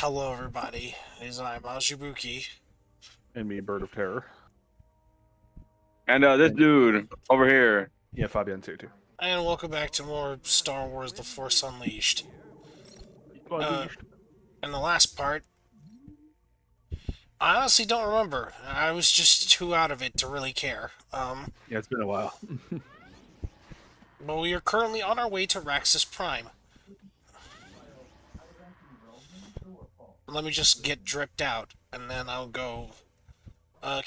Hello, everybody. It's I, Majibuki. And me, Bird of Terror. And this dude over here. Yeah, Fabian too. And welcome back to more Star Wars The Force Unleashed. Unleashed. In the last part, I honestly don't remember. I was just too out of it to really care. Yeah, it's been a while. But we are currently on our way to Raxus Prime. Let me just get dripped out, and then I'll go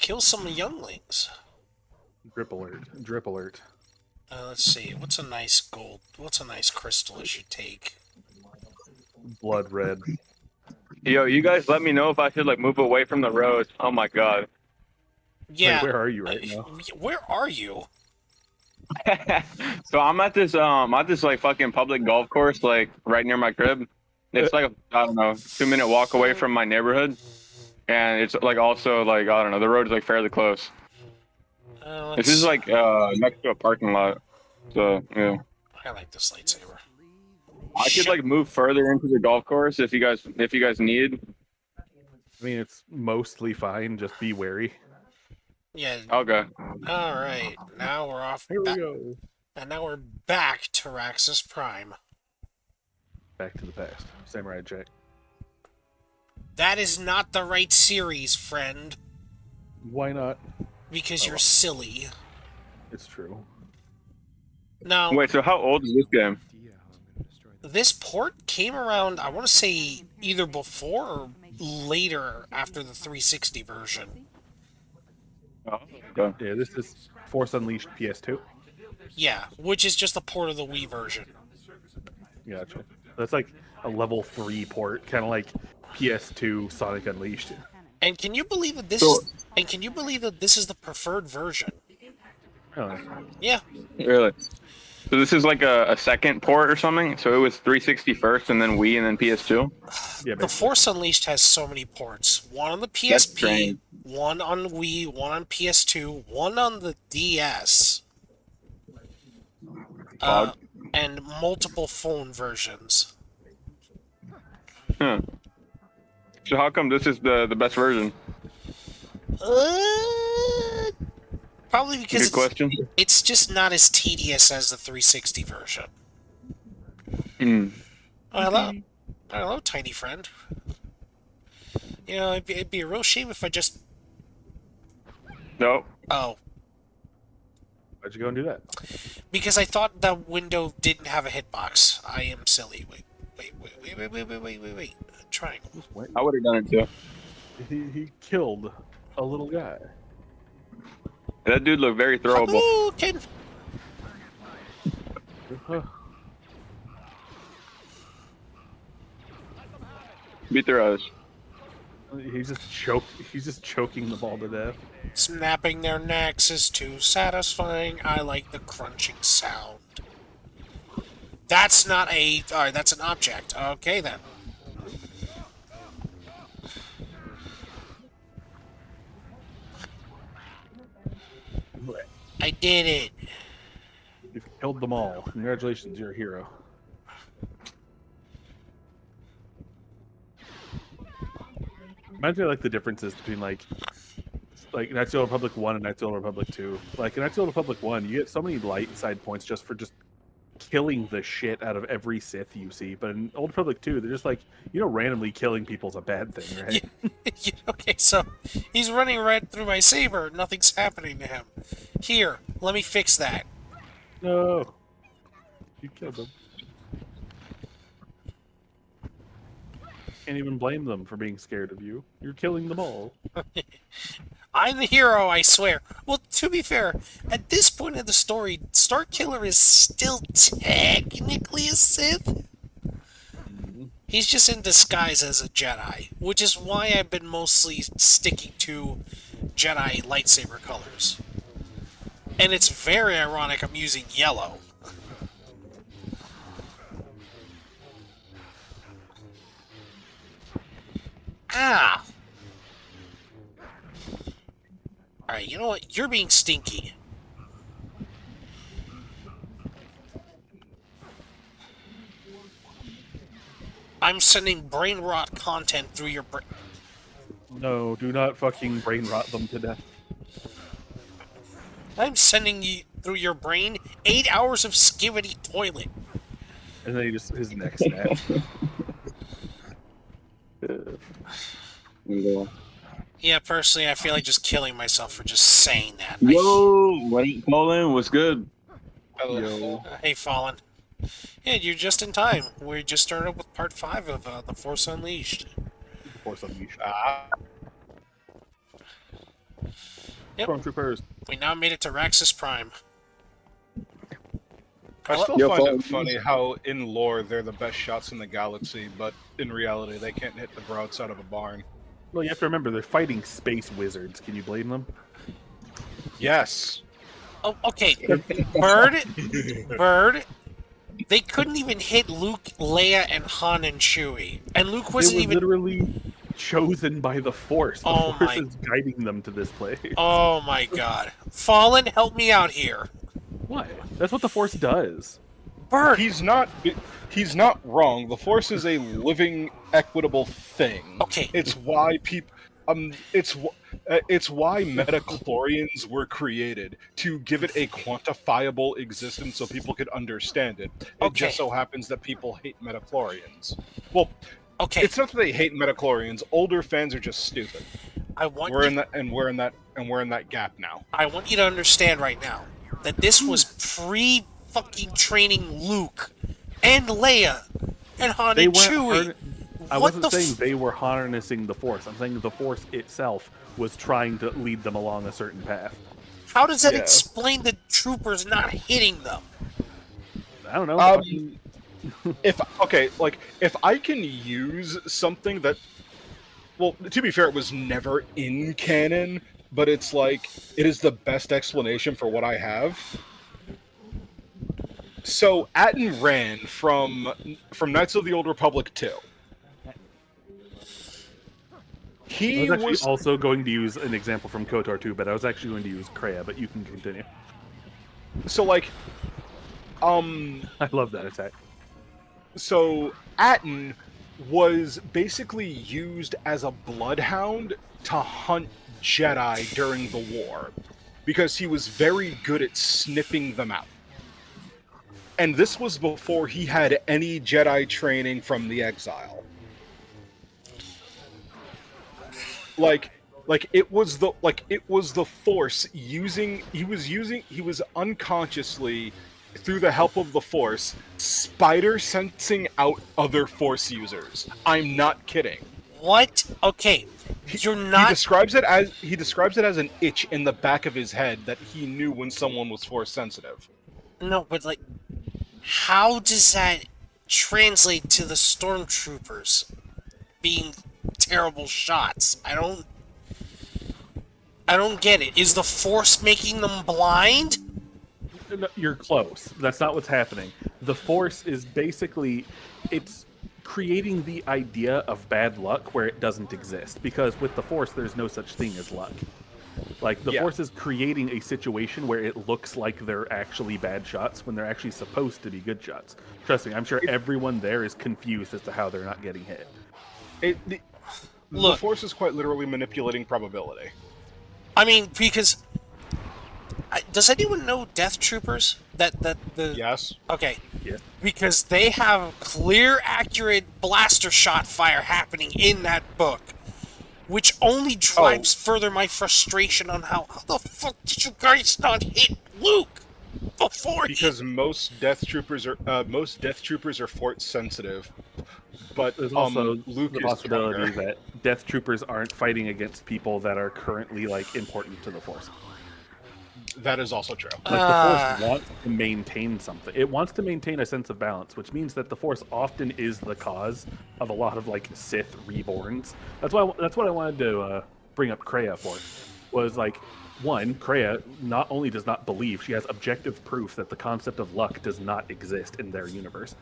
kill some younglings. Drip alert. Drip alert. Let's see. What's a nice gold? What's a nice crystal I should take? Blood red. Yo, you guys let me know if I should like move away from the road. Oh my god. Yeah. Wait, where are you right now? Where are you? So I'm at this like fucking public golf course like right near my crib. It's like I don't know, 2-minute walk away from my neighborhood. And it's like also like I don't know, the road is like fairly close. This is like next to a parking lot. So yeah. I like this lightsaber. I could like move further into the golf course if you guys need. I mean, it's mostly fine. Just be wary. Yeah. Okay. All right. Now we're off. Here we go. And now we're back to Raxus Prime. Back to the past. Samurai Jack. That is not the right series, friend. Why not? Because you're silly. It's true. No. Wait, so how old is this game? This port came around, I want to say, either before or later after the 360 version. Oh, okay. Yeah, this is Force Unleashed PS2. Yeah, which is just the port of the Wii version. Gotcha. That's like a level 3 port, kind of like PS2 Sonic Unleashed. And can you believe that this is the preferred version? Oh, Yeah. Really? So this is like a second port or something? So it was 360 first and then Wii and then PS2? yeah, The Force Unleashed has so many ports. One on the That's PSP, strange. one on Wii, one on PS2, one on the DS. Odd. And multiple phone versions. Huh. So how come this is the best version? Probably because Good question. it's just not as tedious as the 360 version. Hmm. Oh, hello. Oh, hello, tiny friend. You know, it'd be a real shame if I just... No. Oh. Why'd you go and do that? Because I thought the window didn't have a hitbox. I am silly. Wait. Triangle. I would have done it too. He killed a little guy. That dude looked very throwable. Hadouken! Beat their eyes. He's just choking the ball to death. Snapping their necks is too satisfying. I like the crunching sound. That's not a... Alright, that's an object. Okay, then. I did it. You've killed them all. Congratulations, you're a hero. Reminds me of, like, the differences between like Knights of the Old Republic 1 and Knights of the Old Republic 2. Like in Knights of the Old Republic 1, you get so many light side points just for just killing the shit out of every Sith you see. But in Old Republic 2, they're just like, randomly killing people's a bad thing, right? Yeah, okay, so he's running right through my saber. Nothing's happening to him. Here, let me fix that. No. You killed them. Can't even blame them for being scared of you. You're killing them all. I'm the hero, I swear. Well, to be fair, at this point in the story, Starkiller is still technically a Sith. He's just in disguise as a Jedi, which is why I've been mostly sticking to Jedi lightsaber colors. And it's very ironic I'm using yellow. Ah! Alright, you know what? You're being stinky. I'm sending brain rot content through your brain. No, do not fucking brain rot them to death. I'm sending you through your brain 8 hours of skivity toilet. And then his neck snaps. Yeah, personally, I feel like just killing myself for just saying that. Yo, what you calling? What's good? Yo. Hey, Fallen. Yeah, you're just in time. We just started with part 5 of The Force Unleashed. Force Unleashed. Yep. Stormtroopers. We now made it to Raxus Prime. I still Yo, find Paul. it funny how, in lore, they're the best shots in the galaxy, but in reality, they can't hit the broadside of a barn. Well, you have to remember, they're fighting space wizards. Can you blame them? Yes. Oh, okay. Bird. They couldn't even hit Luke, Leia, and Han and Chewie. And Luke wasn't They were even... literally chosen by the Force. The Oh Force my- is guiding them to this place. Oh my god. Fallen, help me out here. What? That's what the Force does. Bird. He's not wrong. The Force is a living, equitable thing. Okay. It's why people... it's why metachlorians were created, to give it a quantifiable existence so people could understand it. It Okay. just so happens that people hate metachlorians. Well, Okay. it's not that they hate metachlorians. Older fans are just stupid. I want We're you... in that gap now. I want you to understand right now that this was pre-fucking training Luke and Leia and Han They and weren't. Chewie. I What wasn't the saying they were harnessing the Force. I'm saying the Force itself was trying to lead them along a certain path. How does that Yeah. explain the troopers not hitting them? I don't know. If I can use something that, well, to be fair, it was never in canon, but it's like it is the best explanation for what I have. So Atten ran from Knights of the Old Republic 2. I He was actually was also going to use an example from KOTOR 2, but I was actually going to use Kreia, but you can continue. so like, I love that attack. so Atten was basically used as a bloodhound to hunt Jedi during the war, because he was very good at sniffing them out. And this was before he had any Jedi training from the Exile. Like it was the Force using he was unconsciously, through the help of the Force, spider sensing out other Force users. I'm not kidding. What? Okay, you're He not... describes it as an itch in the back of his head that he knew when someone was Force sensitive. No, but like, how does that translate to the stormtroopers being terrible shots? I don't get it. Is the Force making them blind? No, you're close. That's not what's happening. The Force is basically, it's creating the idea of bad luck where it doesn't exist. Because with the Force, there's no such thing as luck. Like, the Yeah. Force is creating a situation where it looks like they're actually bad shots when they're actually supposed to be good shots. Trust me, I'm sure everyone there is confused as to how they're not getting hit. The Look. Force is quite literally manipulating probability. I mean, because... does anyone know Death Troopers? The Yes. Okay. Yeah. Because they have clear, accurate blaster shot fire happening in that book, which only drives further my frustration on how the fuck did you guys not hit Luke before Because most Death Troopers are Force sensitive, but There's also Luke the is possibility stronger. that Death Troopers aren't fighting against people that are currently, like, important to the Force. That is also true. Like, the Force wants to maintain something. It wants to maintain a sense of balance, which means that the Force often is the cause of a lot of, like, Sith reborns. That's what I wanted to bring up Kreia for. Was, like, one, Kreia not only does not believe, she has objective proof that the concept of luck does not exist in their universe.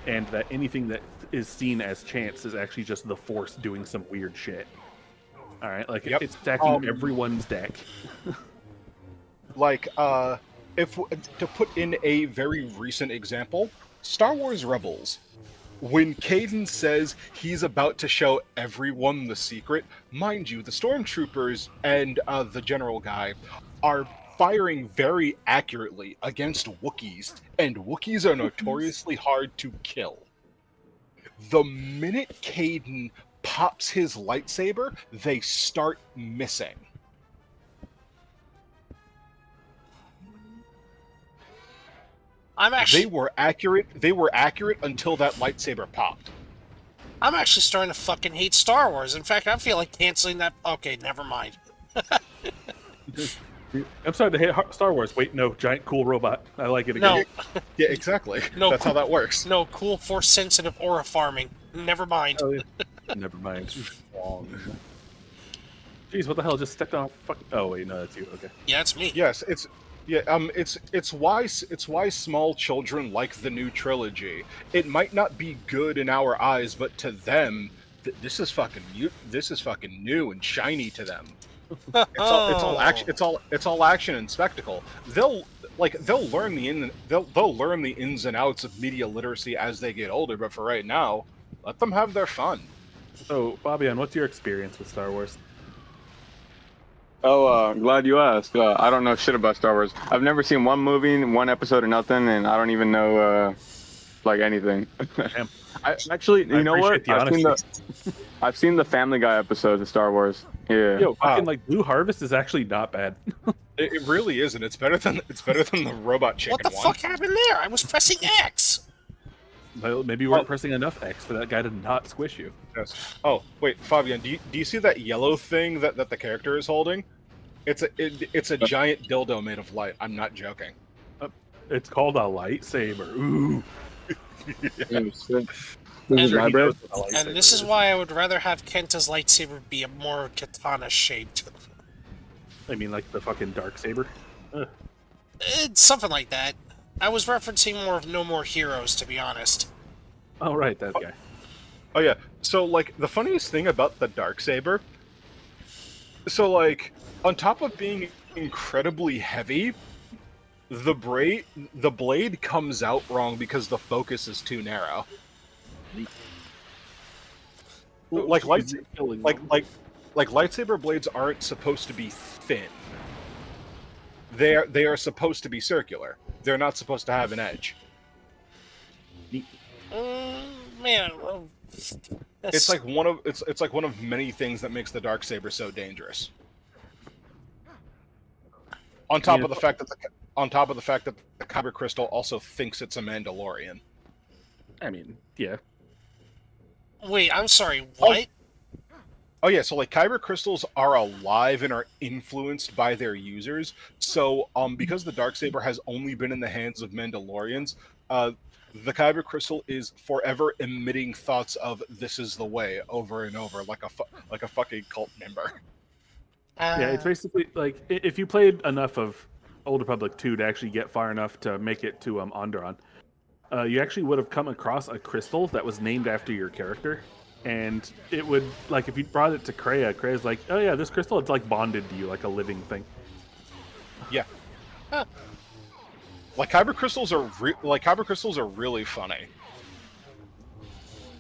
And that anything that is seen as chance is actually just the Force doing some weird shit. Alright, like, Yep. it's stacking everyone's deck. Like, if to put in a very recent example, Star Wars Rebels. when Caden says he's about to show everyone the secret, mind you, the stormtroopers and the general guy are firing very accurately against Wookiees, and Wookiees are notoriously hard to kill. The minute Caden pops his lightsaber, they start missing. I'm actually They were accurate. They were accurate until that lightsaber popped. I'm actually starting to fucking hate Star Wars. In fact, I feel like canceling that. Okay, never mind. I'm starting to hate Star Wars. Wait, no, giant cool robot. I like it again. No, Yeah, exactly. No, That's how that works. no cool force sensitive aura farming. Never mind. Oh, yeah. Never mind. Wrong. Jeez, what the hell? Just stepped on a fucking. Oh wait, no, that's you. Okay. Yeah, it's me. Yes, it's why small children like the new trilogy. It might not be good in our eyes, but to them, this is fucking new. This is fucking new and shiny to them. It's all action and spectacle. They'll learn the ins and outs of media literacy as they get older. But for right now, let them have their fun. So, Fabian, what's your experience with Star Wars? Oh, glad you asked. I don't know shit about Star Wars. I've never seen one movie, one episode, or nothing, and I don't even know like anything. Damn. You know what? The I've seen the Family Guy episodes of Star Wars. Yeah. Yo, fucking like Blue Harvest is actually not bad. It really isn't. It's better than the robot chicken What the one. fuck happened there? I was pressing X. Well, maybe you weren't pressing enough X for that guy to not squish you. Yes. Oh wait, Fabian, do you see that yellow thing that the character is holding? It's a giant dildo made of light. I'm not joking. It's called a lightsaber. Ooh. And this is why I would rather have Kenta's lightsaber be a more katana shaped. I mean, like the fucking dark saber. It's something like that. I was referencing more of No More Heroes, to be honest. Oh right, that guy. Oh yeah. So like the funniest thing about the Darksaber, so like on top of being incredibly heavy, the blade comes out wrong because the focus is too narrow. Like lightsaber blades aren't supposed to be thin. They are supposed to be circular. They're not supposed to have an edge. Man, It's like one of many things that makes the Darksaber so dangerous. On top of the fact that the Kyber crystal also thinks it's a Mandalorian. I mean, yeah. Wait, I'm sorry, what? Oh yeah, so like Kyber crystals are alive and are influenced by their users. So because the Darksaber has only been in the hands of Mandalorians, the Kyber crystal is forever emitting thoughts of "this is the way" over and over, like a fucking cult member. Yeah, it's basically like if you played enough of Old Republic 2 to actually get far enough to make it to Onderon, you actually would have come across a crystal that was named after your character. And it would, like, if you brought it to Krea's like, oh yeah, this crystal, it's like bonded to you, like a living thing. Yeah. Huh. Like Kyber crystals are really funny.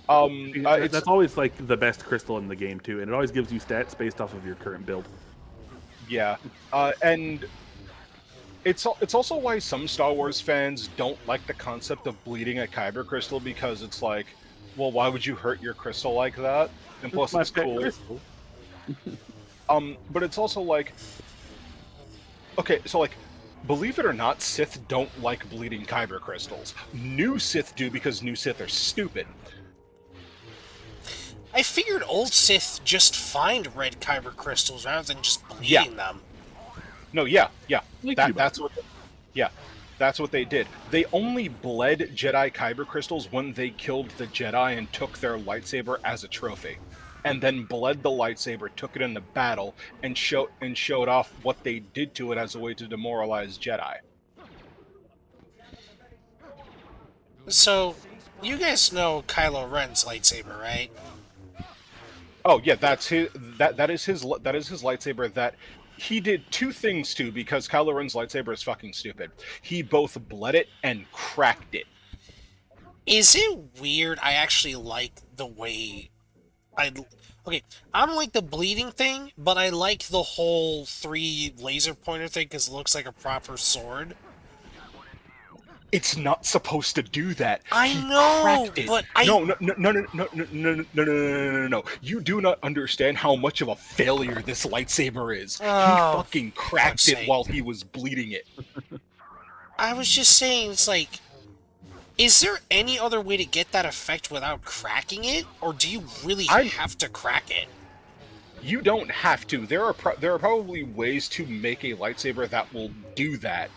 That's always like the best crystal in the game too, and it always gives you stats based off of your current build. Yeah, and it's also why some Star Wars fans don't like the concept of bleeding a Kyber crystal, because it's like, well, why would you hurt your crystal like that? And plus, it's cool. But it's also like, okay, so like, believe it or not, Sith don't like bleeding Kyber crystals. New Sith do because new Sith are stupid. I figured old Sith just find red Kyber crystals rather than just bleeding them. No, yeah. That's what they did. They only bled Jedi Kyber crystals when they killed the Jedi and took their lightsaber as a trophy, and then bled the lightsaber, took it into battle, and showed off what they did to it as a way to demoralize Jedi. So, you guys know Kylo Ren's lightsaber, right? Oh yeah, that is his lightsaber that he did two things to, because Kylo Ren's lightsaber is fucking stupid. He both bled it and cracked it. Is it weird? I actually like the way okay, I don't like the bleeding thing, but I like the whole 3 laser pointer thing because it looks like a proper sword. It's not supposed to do that. I He know, cracked it. but No. You do not understand how much of a failure this lightsaber is. Oh, he fucking cracked fuck's it sake. while he was bleeding it. I was just saying, it's like, is there any other way to get that effect without cracking it, or do you really have to crack it? You don't have to. There are probably ways to make a lightsaber that will do that,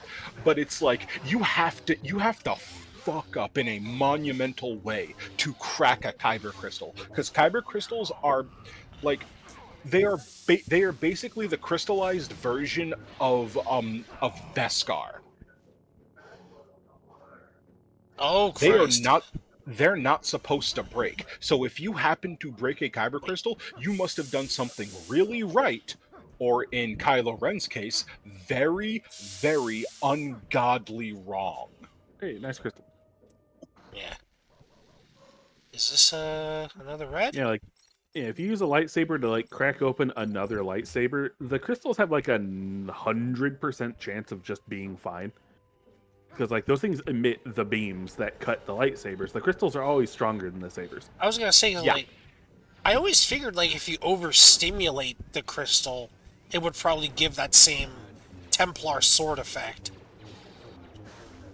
but it's like you have to fuck up in a monumental way to crack a kyber crystal, because kyber crystals are like they are basically the crystallized version of Beskar. Oh, Christ. They're not supposed to break. So if you happen to break a kyber crystal, you must have done something really right, or in Kylo Ren's case, very, very ungodly wrong. Hey, nice crystal. Yeah. Is this another red? Yeah, like if you use a lightsaber to like crack open another lightsaber, the crystals have like 100% chance of just being fine. Because like those things emit the beams that cut the lightsabers. The crystals are always stronger than the sabers. I was gonna say, like, I always figured, like, if you overstimulate the crystal, it would probably give that same Templar sword effect.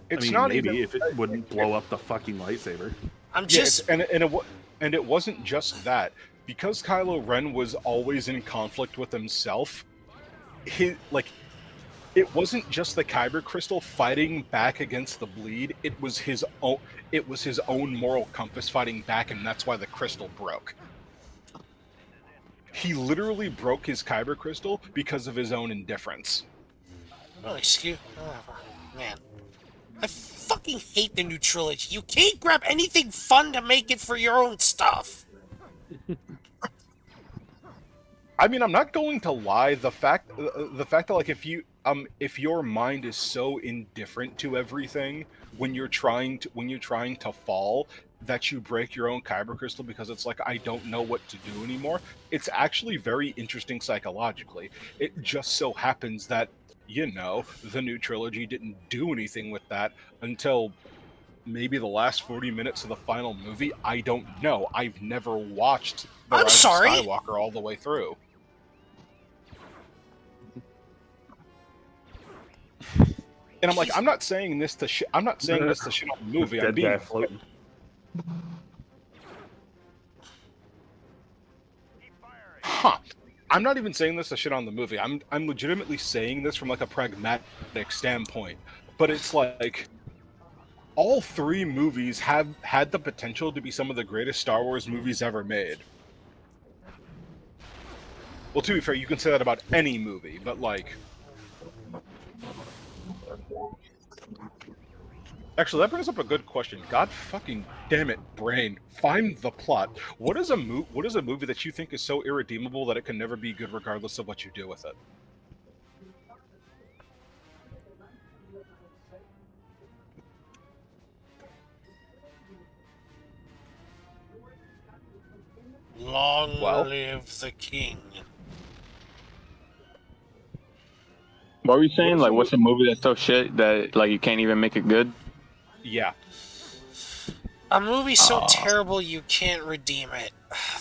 It's I mean, not maybe even if it wouldn't blow up the fucking lightsaber. I'm just... and it wasn't just that. Because Kylo Ren was always in conflict with himself, it wasn't just the kyber crystal fighting back against the bleed. It was his own moral compass fighting back, and that's why the crystal broke. He literally broke his kyber crystal because of his own indifference. Oh, excuse... Oh, man. I fucking hate the new trilogy. You can't grab anything fun to make it for your own stuff. I mean, I'm not going to lie. The fact that like if your mind is so indifferent to everything when you're trying to fall that you break your own kyber crystal because it's like, I don't know what to do anymore, it's actually very interesting psychologically. It just so happens that, you know, the new trilogy didn't do anything with that until maybe the last 40 minutes of the final movie. I don't know. I've never watched The Rise of Skywalker all the way through. And I'm like, I'm not saying this to shit on the movie. I'm being floating. Huh. I'm not even saying this to shit on the movie. I'm legitimately saying this from like a pragmatic standpoint. But it's like all 3 movies have had the potential to be some of the greatest Star Wars movies ever made. Well, to be fair, you can say that about any movie, but like... Actually, that brings up a good question. God fucking damn it, brain. Find the plot. What is a movie that you think is so irredeemable that it can never be good regardless of what you do with it? Long live the king. What were you saying? Like, what's a movie that's so shit that like you can't even make it good? Yeah. A movie so terrible you can't redeem it.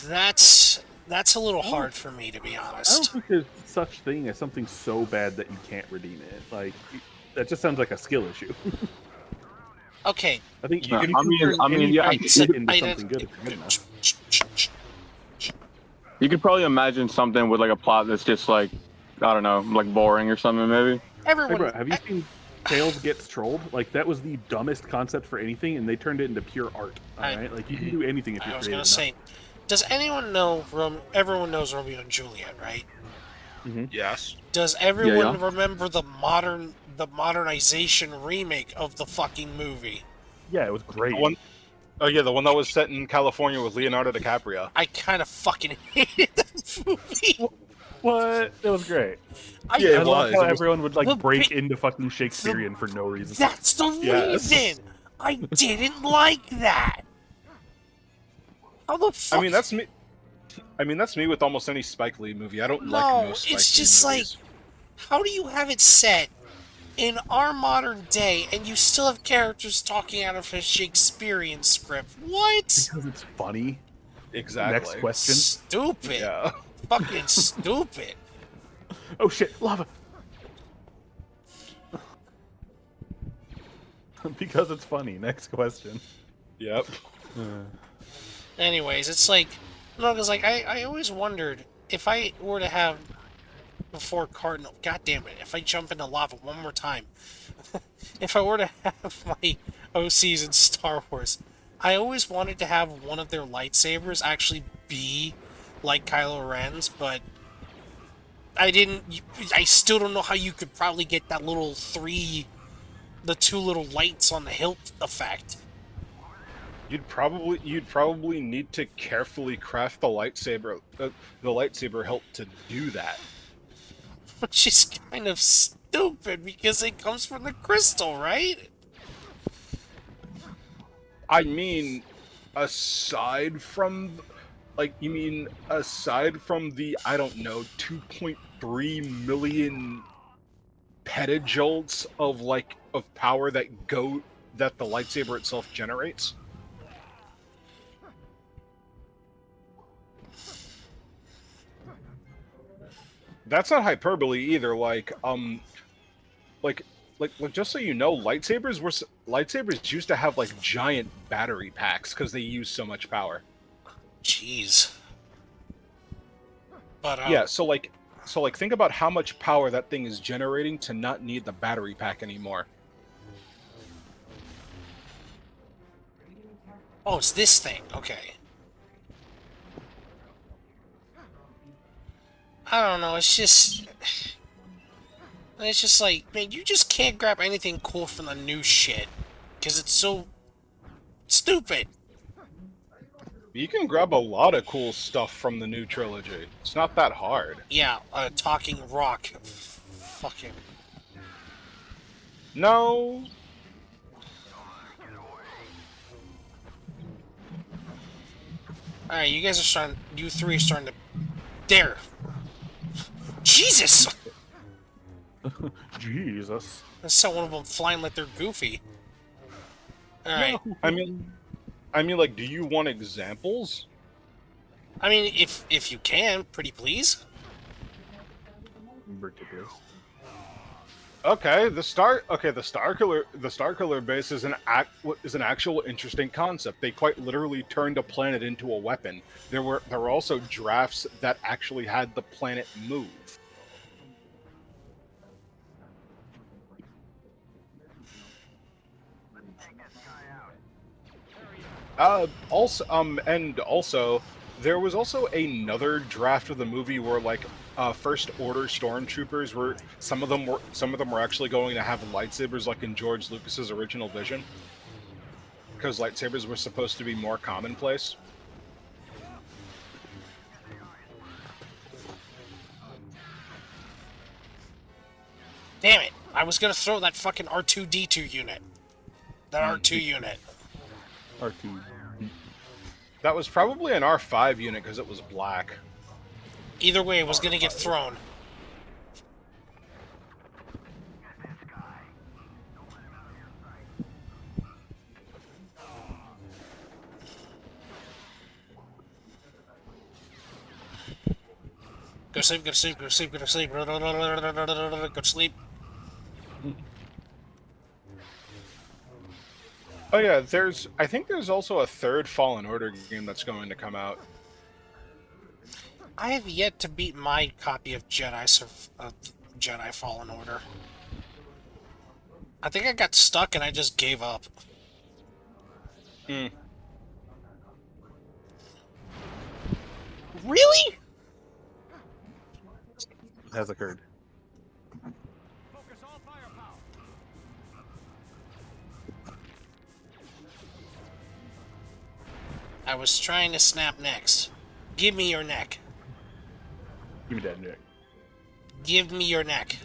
That's a little hard for me, to be I honest. don't think there's such thing as something so bad that you can't redeem it. Like, that just sounds like a skill issue. Okay. I think No, you can I mean, yeah, into something good if you're good enough. You could probably imagine something with like a plot that's just like, I don't know, like boring or something maybe. Everyone, Hey bro, have you seen Tails Gets Trolled? Like, that was the dumbest concept for anything, and they turned it into pure art. Alright? Like, you can do anything if you're creative enough. say, does anyone know, everyone knows Romeo and Juliet, right? Mm-hmm. Yes. Does everyone remember the modernization remake of the fucking movie? Yeah, it was great. The one that was set in California with Leonardo DiCaprio. I kind of fucking hated that movie. What? That was great. I love how everyone would like break into fucking Shakespearean for no reason. That's the reason! I didn't like that. How the fuck? I mean, that's me. That's me with almost any Spike Lee movie. I don't like No, most Spike it's Lee just movies. like, how do you have it set in our modern day and you still have characters talking out of a Shakespearean script? What? Because it's funny. Exactly. Next question. Stupid. Yeah. Fucking stupid. Oh shit, lava. Because it's funny. Next question. Yep. Anyways, it's like, no, because like I always wondered if I were to have before Cardinal. God damn it! If I jump into lava one more time, if I were to have my OCs in Star Wars, I always wanted to have one of their lightsabers actually be like Kylo Ren's, but I didn't. I still don't know how you could probably get that the two little lights on the hilt effect. You'd probably need to carefully craft the lightsaber hilt to do that. Which is kind of stupid because it comes from the crystal, right? I mean, aside from, aside from the, I don't know, 2.3 million petajoules of power that the lightsaber itself generates? That's not hyperbole either. Just so you know, lightsabers used to have like giant battery packs because they use so much power. Jeez. But Yeah, so think about how much power that thing is generating to not need the battery pack anymore. oh, it's this thing. Okay. I don't know. It's just like, man, you just can't grab anything cool from the new shit because it's so stupid. You can grab a lot of cool stuff from the new trilogy. It's not that hard. Yeah, talking rock. Fucking. No. Alright, you three are starting to. There! Jesus! Jesus. I saw one of them flying like they're goofy. Alright. No. I mean, do you want examples? I mean, if you can, pretty please. Ridiculous. Okay, the Star Killer base is an actual interesting concept. They quite literally turned a planet into a weapon. There were also drafts that actually had the planet move. Also, there was also another draft of the movie where First Order stormtroopers some of them were actually going to have lightsabers like in George Lucas's original vision, because lightsabers were supposed to be more commonplace. Damn it! I was gonna throw that fucking R2-D2 unit. That R2 unit. R2. That was probably an R5 unit because it was black. Either way, it was gonna get thrown. Go to sleep, go to sleep, go to sleep, go to sleep, go to sleep. Oh yeah, I think there's also a third Fallen Order game that's going to come out. I have yet to beat my copy of Jedi Fallen Order. I think I got stuck and I just gave up. Hmm. Really? Has occurred. I was trying to snap necks. Give me your neck. Give me that neck. Give me your neck.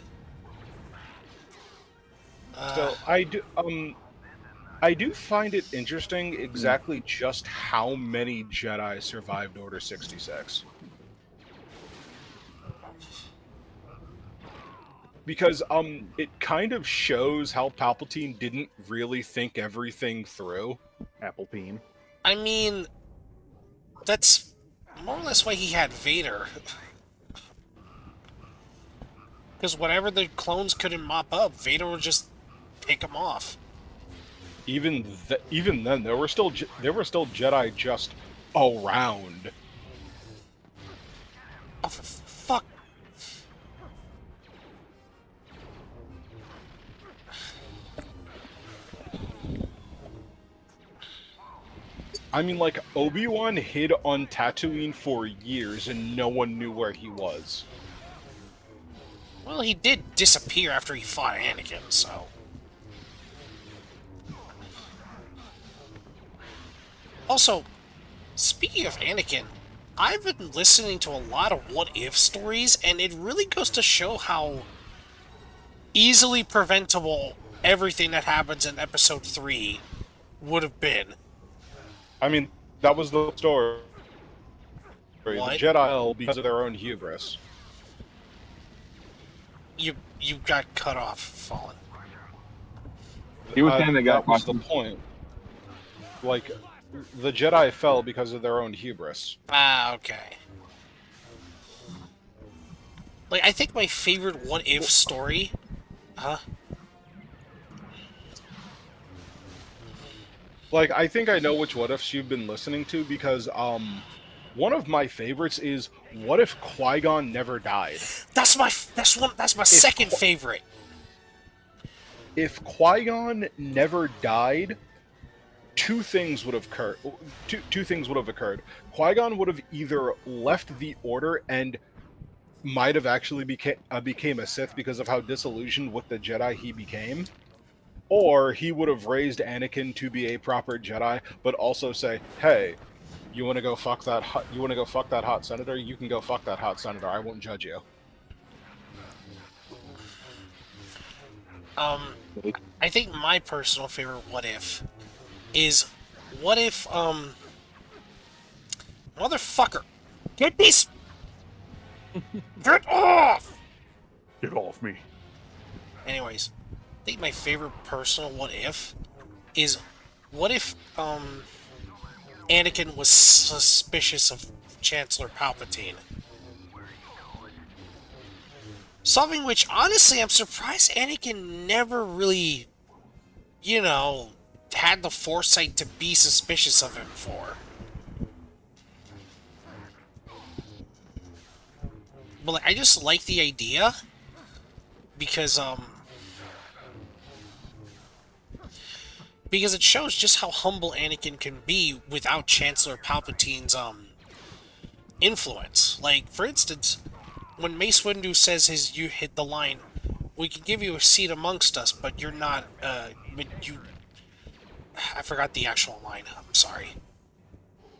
So I do I do find it interesting exactly just how many Jedi survived Order 66. Because it kind of shows how Palpatine didn't really think everything through. Apple Peen. I mean, that's more or less why he had Vader. Because whatever the clones couldn't mop up, Vader would just pick them off. Even then, there were still Jedi just around. Oh, for fuck. I mean, like, Obi-Wan hid on Tatooine for years and no one knew where he was. Well, he did disappear after he fought Anakin, so... Also, speaking of Anakin, I've been listening to a lot of what-if stories, and it really goes to show how easily preventable everything that happens in Episode 3 would have been. I mean, that was the story. What? The Jedi fell because of their own hubris. You got cut off, Fallen. He was saying they got that was the point. Like, the Jedi fell because of their own hubris. Ah, okay. Like, I think my favorite what-if story... Huh? Like, I think I know which what-ifs you've been listening to, because, one of my favorites is, what if Qui-Gon never died? That's my second favorite. If Qui-Gon never died, two things would have occurred. Two things would have occurred. Qui-Gon would have either left the Order and might have actually became a Sith because of how disillusioned with the Jedi he became, or he would have raised Anakin to be a proper Jedi, but also say, "Hey, you want to go fuck that? You want to go fuck that hot senator? You can go fuck that hot senator. I won't judge you." I think my personal favorite what if is what if motherfucker, get this, get off. Get off me. Anyways, I think my favorite personal what if is what if Anakin was suspicious of Chancellor Palpatine. Something which, honestly, I'm surprised Anakin never really, had the foresight to be suspicious of him for. But like, I just like the idea because it shows just how humble Anakin can be without Chancellor Palpatine's influence. Like, for instance, when Mace Windu says you hit the line, "We can give you a seat amongst us, but you're not, I forgot the actual line. I'm sorry.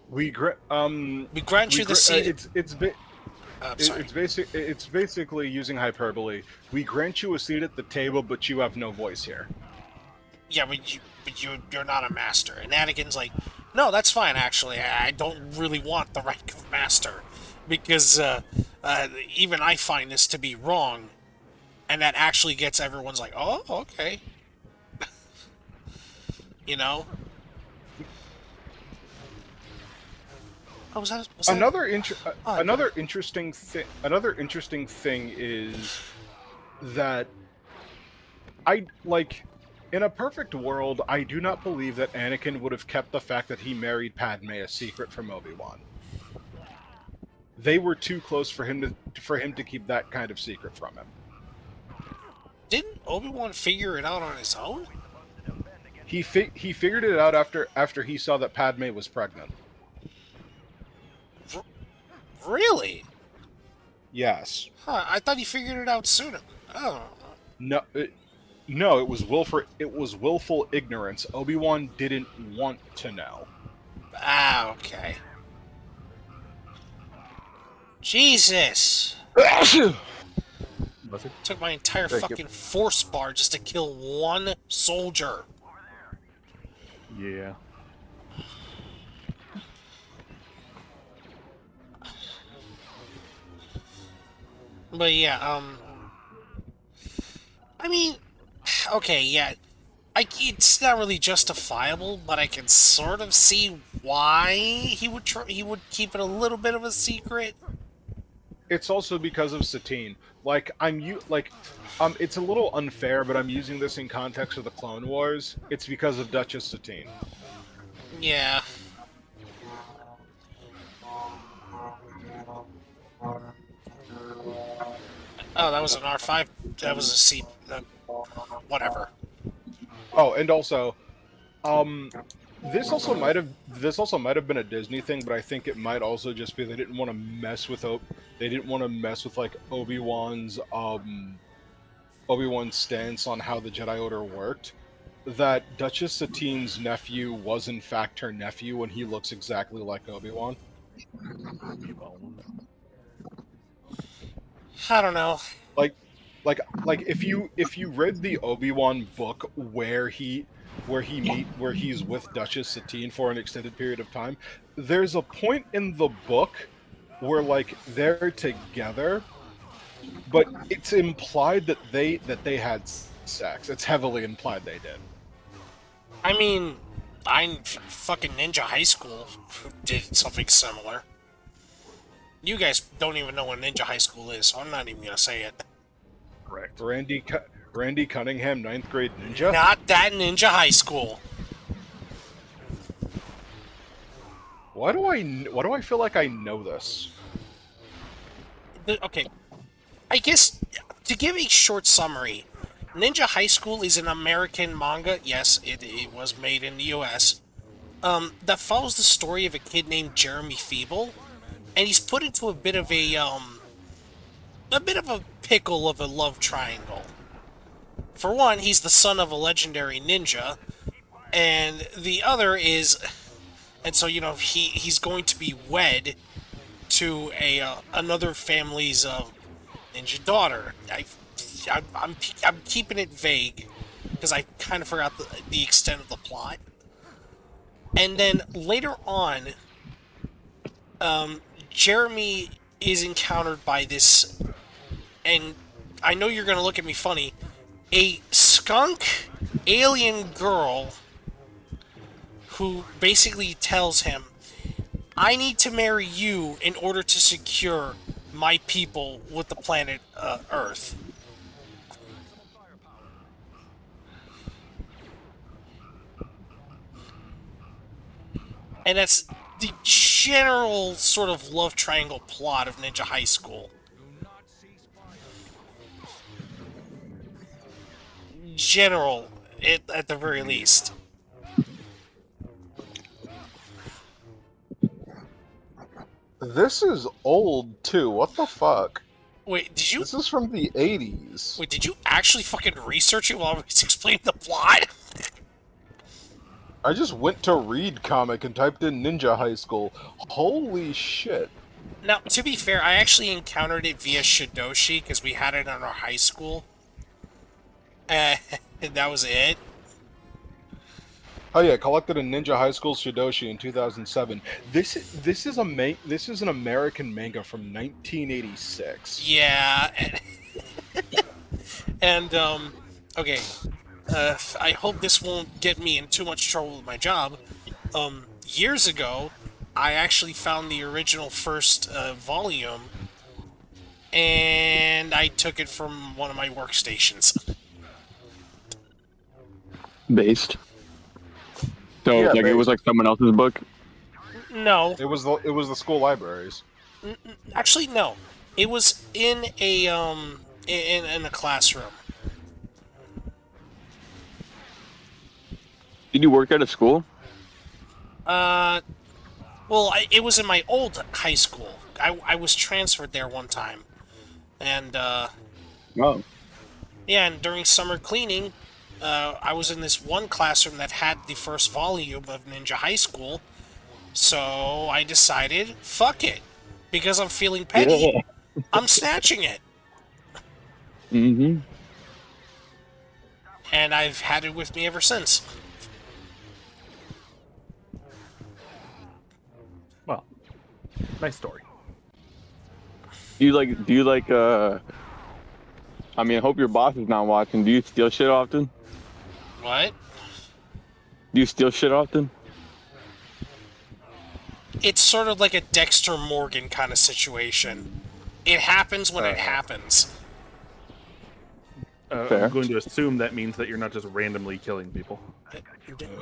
We grant you the seat. It's basically using hyperbole. We grant you a seat at the table, but you have no voice here. Yeah, but you're not a master." And Anakin's like, "No, that's fine. Actually, I don't really want the rank of master, because even I find this to be wrong." And that actually gets everyone's like, "Oh, okay." Oh, was that another interesting thing is that in a perfect world, I do not believe that Anakin would have kept the fact that he married Padme a secret from Obi-Wan. They were too close for him to keep that kind of secret from him. Didn't Obi-Wan figure it out on his own? He figured it out after he saw that Padme was pregnant. Really? Yes. Huh, I thought he figured it out sooner. Oh. No, it was willful ignorance. Obi-Wan didn't want to know. Ah, okay. Jesus! Took my entire fucking force bar just to kill one soldier. Yeah. But yeah, I mean, okay, yeah, it's not really justifiable, but I can sort of see why he would keep it a little bit of a secret. It's also because of Satine. It's a little unfair, but I'm using this in context of the Clone Wars. It's because of Duchess Satine. Yeah. Oh, that was an R5. That was a C. Whatever. Oh, and also, um, this also might have been a Disney thing, but I think it might also just be they didn't want to mess with they didn't want to mess with like Obi-Wan's stance on how the Jedi Order worked. That Duchess Satine's nephew was in fact her nephew, and he looks exactly like Obi-Wan. I don't know. Like, like if you read the Obi-Wan book where he's with Duchess Satine for an extended period of time, there's a point in the book where like they're together, but it's implied that they had sex. It's heavily implied they did. I mean, I'm fucking Ninja High School did something similar. You guys don't even know what Ninja High School is, so I'm not even gonna say it. Correct. Randy Cunningham, ninth grade ninja. Not that Ninja High School. Why do I feel like I know this? Okay, I guess to give a short summary, Ninja High School is an American manga. Yes, it was made in the U.S. That follows the story of a kid named Jeremy Feeble, and he's put into a bit of a pickle of a love triangle. For one, he's the son of a legendary ninja, and the other is, and so he's going to be wed to another family's ninja daughter. I'm keeping it vague because I kind of forgot the extent of the plot. And then later on, Jeremy is encountered by this, and I know you're gonna look at me funny, a skunk alien girl who basically tells him, I need to marry you in order to secure my people with the planet Earth. And that's the general sort of love triangle plot of Ninja High School. General, at the very least. This is old too. What the fuck? Wait, did you? This is from the 80s. Wait, did you actually fucking research it while I was explaining the plot? I just went to read comic and typed in Ninja High School. Holy shit. Now, to be fair, I actually encountered it via Shidoshi because we had it in our high school. And that was it. Oh yeah, collected in Ninja High School Shidoshi in 2007. This is an American manga from 1986. Yeah. And okay. I hope this won't get me in too much trouble with my job. Years ago, I actually found the original first volume, and I took it from one of my workstations. Based. So Yeah, it was like someone else's book. No, It was the school libraries. actually, no. It was in a in a classroom. Did you work at a school? Well, it was in my old high school. I was transferred there one time, and Oh. yeah, and during summer cleaning, I was in this one classroom that had the first volume of Ninja High School, so I decided, fuck it, because I'm feeling petty, Yeah. I'm snatching it, Mm-hmm. and I've had it with me ever since. Nice story. Do you like? I mean, I hope your boss is not watching. Do you steal shit often? What? Do you steal shit often? It's sort of like a Dexter Morgan kind of situation. It happens when it happens. Fair. I'm going to assume that means that you're not just randomly killing people.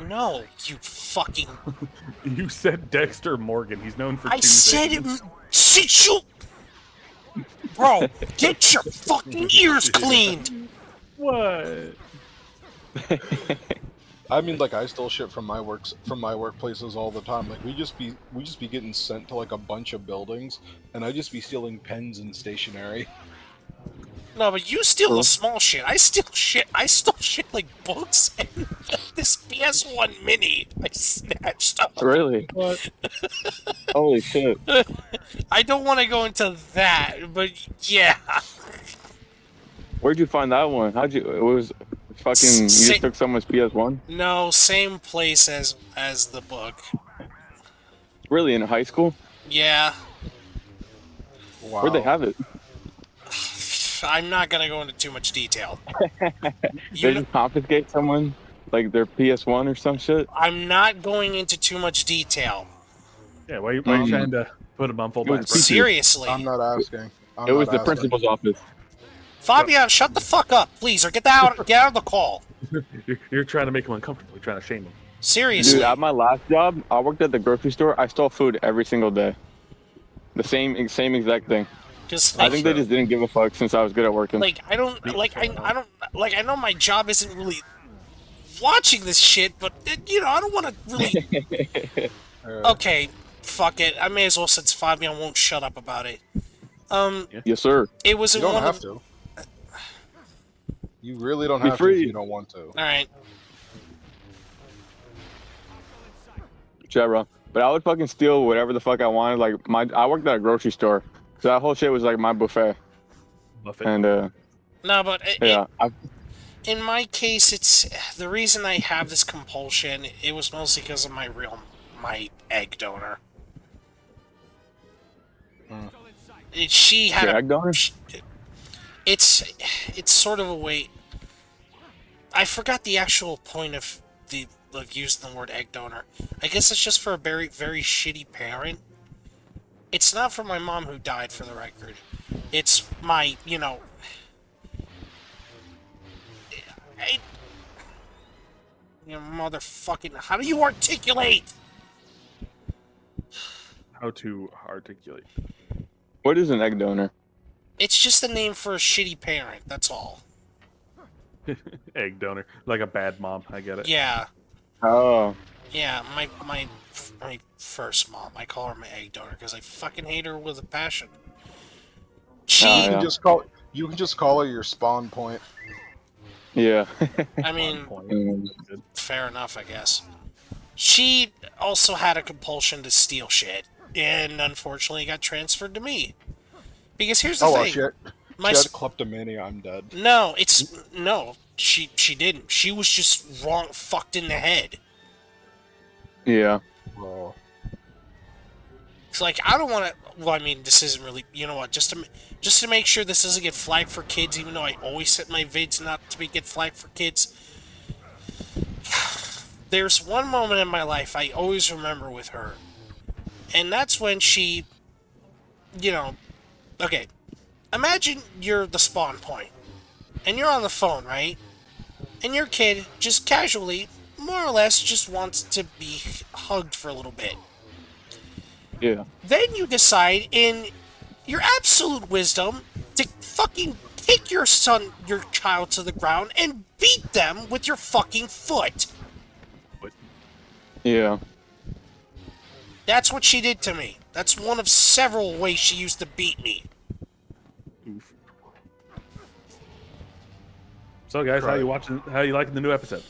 No, you fucking... You said Dexter Morgan. He's known for I two said things. it... Sit you... Bro, get your fucking ears cleaned! What? I mean, like I stole shit from my workplaces all the time. Like we just be getting sent to like a bunch of buildings, and I just be stealing pens and stationery. No, but you steal the small shit. I steal shit. I stole shit like books and this PS1 Mini I snatched up. Really? What? Holy shit! I don't want to go into that, but yeah. Where'd you find that one? How'd you? It was fucking. You just took someone's PS1. No, same place as the book. Really, in high school? Yeah. Wow. Where'd they have it? I'm not gonna go into too much detail. They just confiscate someone, like their PS1 or some shit. I'm not going into too much detail. Yeah, why are you trying to put him on full blast? Seriously. I'm not asking. It was the principal's office. Fabian, shut the fuck up, please, or get out of the call. You're trying to make him uncomfortable. You're trying to shame him. Seriously. Dude, at my last job, I worked at the grocery store. I stole food every single day. The same exact thing. Just I think they just didn't give a fuck since I was good at working. Like I don't I know my job isn't really watching this shit, but you know I don't want to really. Okay, fuck it. I may as well since Fabian won't shut up about it. Yes, sir. It was in You don't one have of. to. You really don't Be have free. to if you don't want to. All right. Bro. But I would fucking steal whatever the fuck I wanted. Like I worked at a grocery store, so that whole shit was like my buffet. And No, but yeah, in my case, it's the reason I have this compulsion. It was mostly because of my egg donor. She had your egg donor. It's sort of a way. I forgot the actual point of using the word egg donor. I guess it's just for a very, very shitty parent. It's not for my mom who died, for the record. It's my, motherfucking... How do you articulate? How to articulate. What is an egg donor? It's just a name for a shitty parent, that's all. Egg donor. Like a bad mom. I get it. Yeah. Oh. Yeah, my first mom. I call her my egg donor because I fucking hate her with a passion. She... You can just call her your spawn point. Yeah. I mean, fair enough, I guess. She also had a compulsion to steal shit, and unfortunately got transferred to me. Because here's the thing. Shit. She had kleptomania, I'm dead. No, she didn't. She was just fucked in the head. Yeah. Bro. It's like, I don't want to... Well, I mean, this isn't really... You know what? Just to make sure this doesn't get flagged for kids, even though I always set my vids not to get flagged for kids. There's one moment in my life I always remember with her. And that's when she... Okay. Imagine you're the spawn point. And you're on the phone, right? And your kid just casually, more or less, just wants to be hugged for a little bit. Yeah. Then you decide, in your absolute wisdom, to fucking kick your child to the ground and beat them with your fucking foot. Yeah. That's what she did to me. That's one of several ways she used to beat me. Oof. So, guys, how you liking the new episode?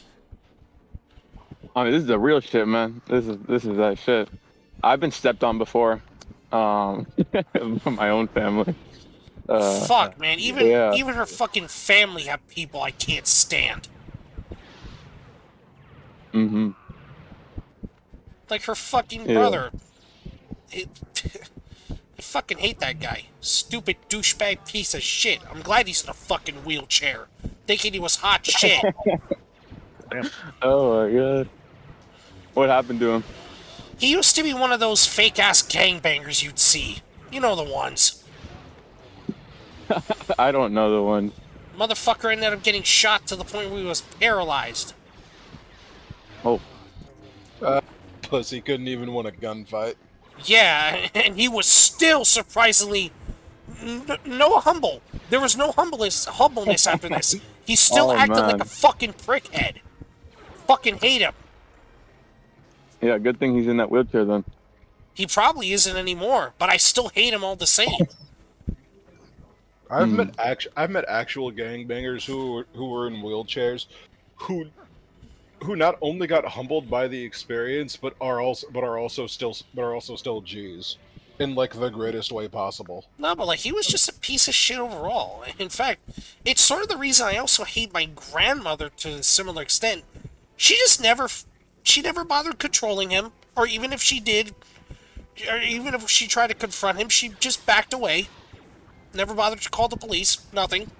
I mean, this is the real shit, man. This is that shit. I've been stepped on before, from my own family. Fuck, man. Even her fucking family have people I can't stand. Mm-hmm. Like her fucking brother. I fucking hate that guy. Stupid douchebag piece of shit. I'm glad he's in a fucking wheelchair. Thinking he was hot shit. Damn. Oh my god. What happened to him? He used to be one of those fake-ass gangbangers you'd see. You know the ones. I don't know the one. Motherfucker ended up getting shot to the point where he was paralyzed. Oh. Pussy couldn't even win a gunfight. Yeah, and he was still surprisingly no humble. There was no humbleness after this. He still Oh, acted man. like a fucking prickhead. Fucking hate him. Yeah, good thing he's in that wheelchair then. He probably isn't anymore, but I still hate him all the same. I've met actual gangbangers who were in wheelchairs, who not only got humbled by the experience, but are also still G's, in like the greatest way possible. No, but like he was just a piece of shit overall. In fact, it's sort of the reason I also hate my grandmother to a similar extent. She never bothered controlling him, or even if she did, or even if she tried to confront him, she just backed away. Never bothered to call the police. Nothing.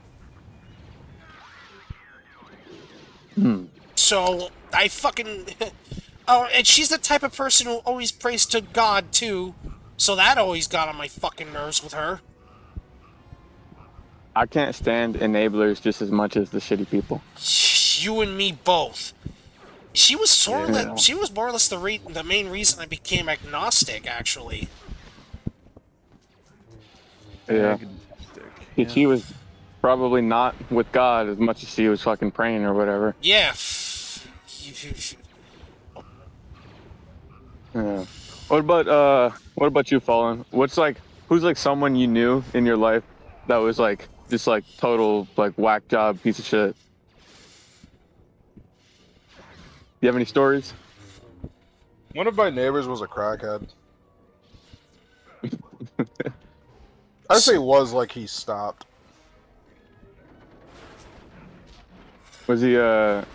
So I fucking oh, and she's the type of person who always prays to God too. So that always got on my fucking nerves with her. I can't stand enablers just as much as the shitty people. You and me both. She was sort of Yeah. she was more or less the main reason I became agnostic, actually. Yeah. Yeah. She was probably not with God as much as she was fucking praying or whatever. Yeah. Yeah. What about you, Fallen? Who's like someone you knew in your life that was like just like total like whack job piece of shit? You have any stories? One of my neighbors was a crackhead. I say was he stopped. Was he a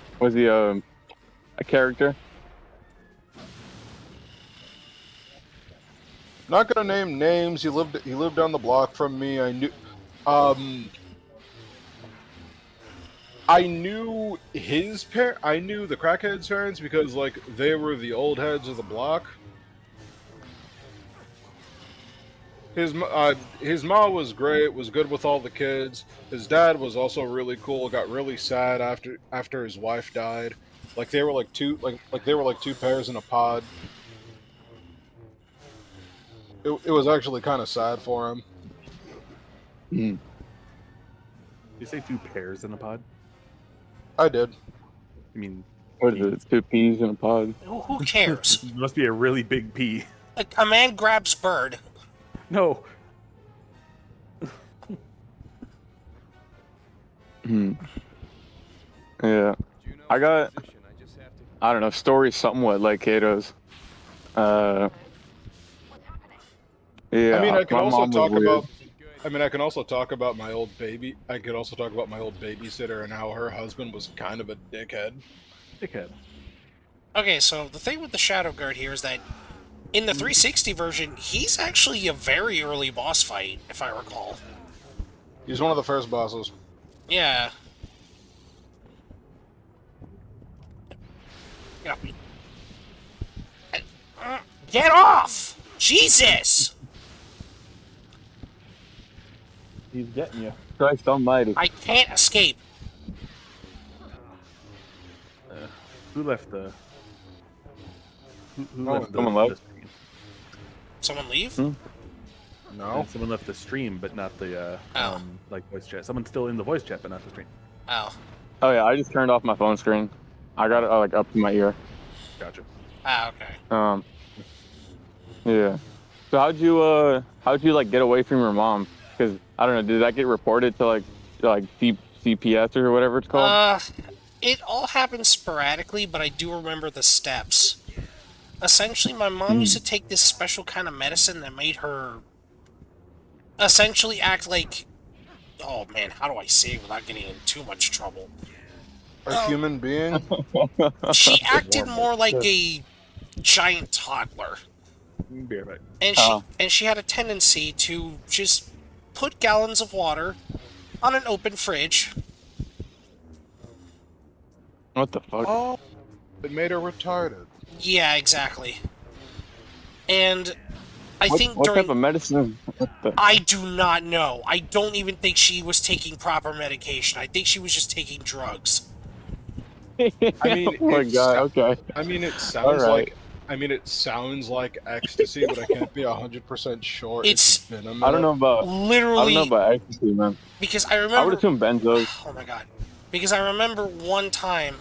character? Not gonna name names. He lived down the block from me. I knew I knew the crackhead's parents because like they were the old heads of the block. His mom was great, was good with all the kids. His dad was also really cool. Got really sad after his wife died. Like they were like two pairs in a pod. It was actually kind of sad for him. You say 2 pairs in a pod? I did. I mean, What is it? 2 peas in a pod? Who cares? it must be a really big pea. Like a man grabs bird. No. Yeah. I don't know, stories somewhat like Kato's. Yeah. I mean, I can my also mom was talk weird. about. I mean, I can also talk about my old baby. I could also talk about my old babysitter and how her husband was kind of a dickhead. Dickhead. Okay, so the thing with the Shadow Guard here is that in the 360 version, he's actually a very early boss fight, if I recall. He's one of the first bosses. Yeah. Yeah. Get off! Jesus! He's getting you. Christ almighty. I can't escape. Who left the... Who Oh, left the... someone left? the stream? Someone leave? No. Someone left the stream, but not the, Oh. like, voice chat. Someone's still in the voice chat, but not the stream. Oh. Oh yeah, I just turned off my phone screen. I got it like up to my ear. Gotcha. Ah, okay. Yeah. So how'd you like get away from your mom? Because I don't know, did that get reported to like CPS or whatever it's called? It all happened sporadically, but I do remember the steps. Essentially, my mom used to take this special kind of medicine that made her essentially act like... Oh man, how do I say it without getting in too much trouble? A human being. She acted more like a giant toddler. Be right back. And she had a tendency to just put gallons of water on an open fridge. What the fuck? Oh, it made her retarded. Yeah, exactly. And I think What during type of medicine? I do not know. I don't even think she was taking proper medication. I think she was just taking drugs. I mean, oh my it's- god. Okay. I mean, it sounds All right. like. I mean, it sounds like ecstasy, but I can't be 100% sure. It's- It's been a minute. I don't know about. Literally, I don't know about ecstasy, man. because I I would remember. assume benzos. Oh my god. Because I remember one time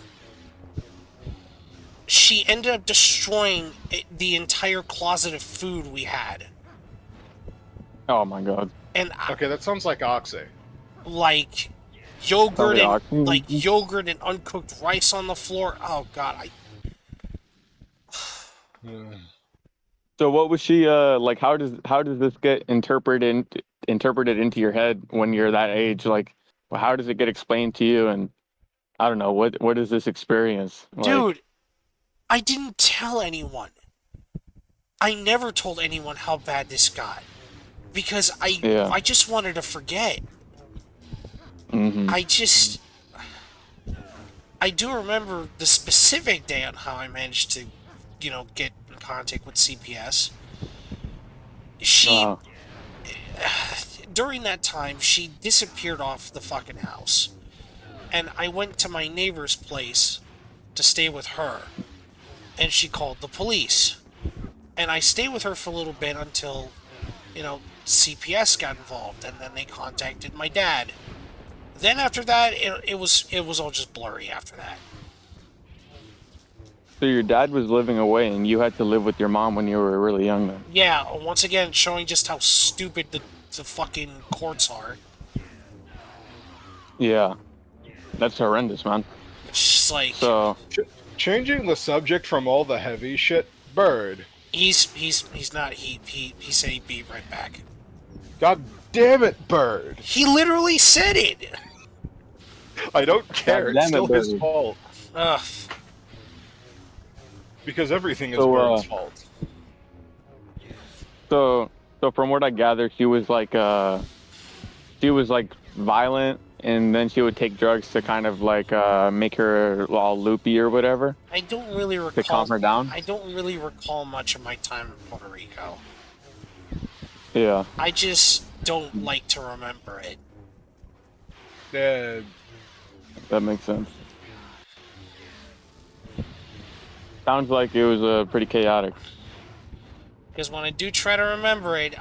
she ended up destroying the entire closet of food we had. Oh my god. And Okay, that sounds like Oxy. like yogurt Probably and oxygen. like yogurt and uncooked rice on the floor. Oh god, So what was she like? How does this get interpreted into your head when you're that age? Like, how does it get explained to you? And I don't know what is this experience? Like, dude, I didn't tell anyone. I never told anyone how bad this got because I just wanted to forget. mhm. I do remember the specific day on how I managed to, get in contact with CPS. She, during that time, she disappeared off the fucking house. And I went to my neighbor's place to stay with her. And she called the police. And I stayed with her for a little bit until, CPS got involved. And then they contacted my dad. Then after that, it was all just blurry after that. So your dad was living away, and you had to live with your mom when you were really young, then. Yeah, once again, showing just how stupid the fucking courts are. Yeah, that's horrendous, man. It's just like So Changing the subject from all the heavy shit, Bird. he's not he said he'd be right back. God damn it, Bird. He literally said it. I don't care. God It's damn it, still his Bird. fault. Ugh. Because everything is So, Bird's fault. So from what I gather, she was like violent, and then she would take drugs to kind of like make her all loopy or whatever I don't really to recall. calm her down. I don't really recall much of my time in Puerto Rico. Yeah. I just don't like to remember it. Yeah, That makes sense. Sounds like it was pretty chaotic. Because when I do try to remember it,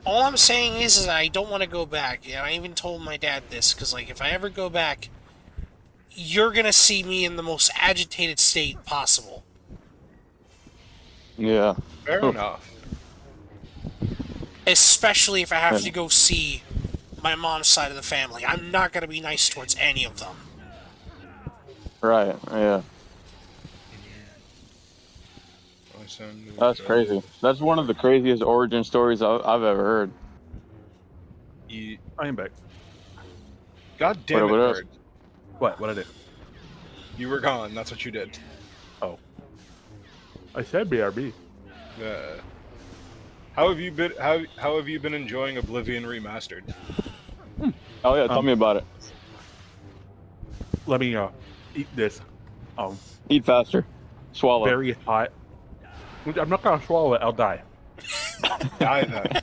all I'm saying is that I don't want to go back. And I even told my dad this, because like if I ever go back, you're gonna see me in the most agitated state possible. Yeah. fair Oof. enough. Especially if I have to go see my mom's side of the family. I'm not gonna be nice towards any of them. Right. Yeah. That's crazy. That's one of the craziest origin stories I've ever heard. I am back. God damn What it, up? Bird. What I did? You were gone. That's what you did. Oh. I said BRB. How have you been? How have you been enjoying Oblivion Remastered? Oh yeah, tell me about it. Let me eat this. Eat faster. Swallow. Very hot. I'm not gonna swallow it. I'll die. Die then.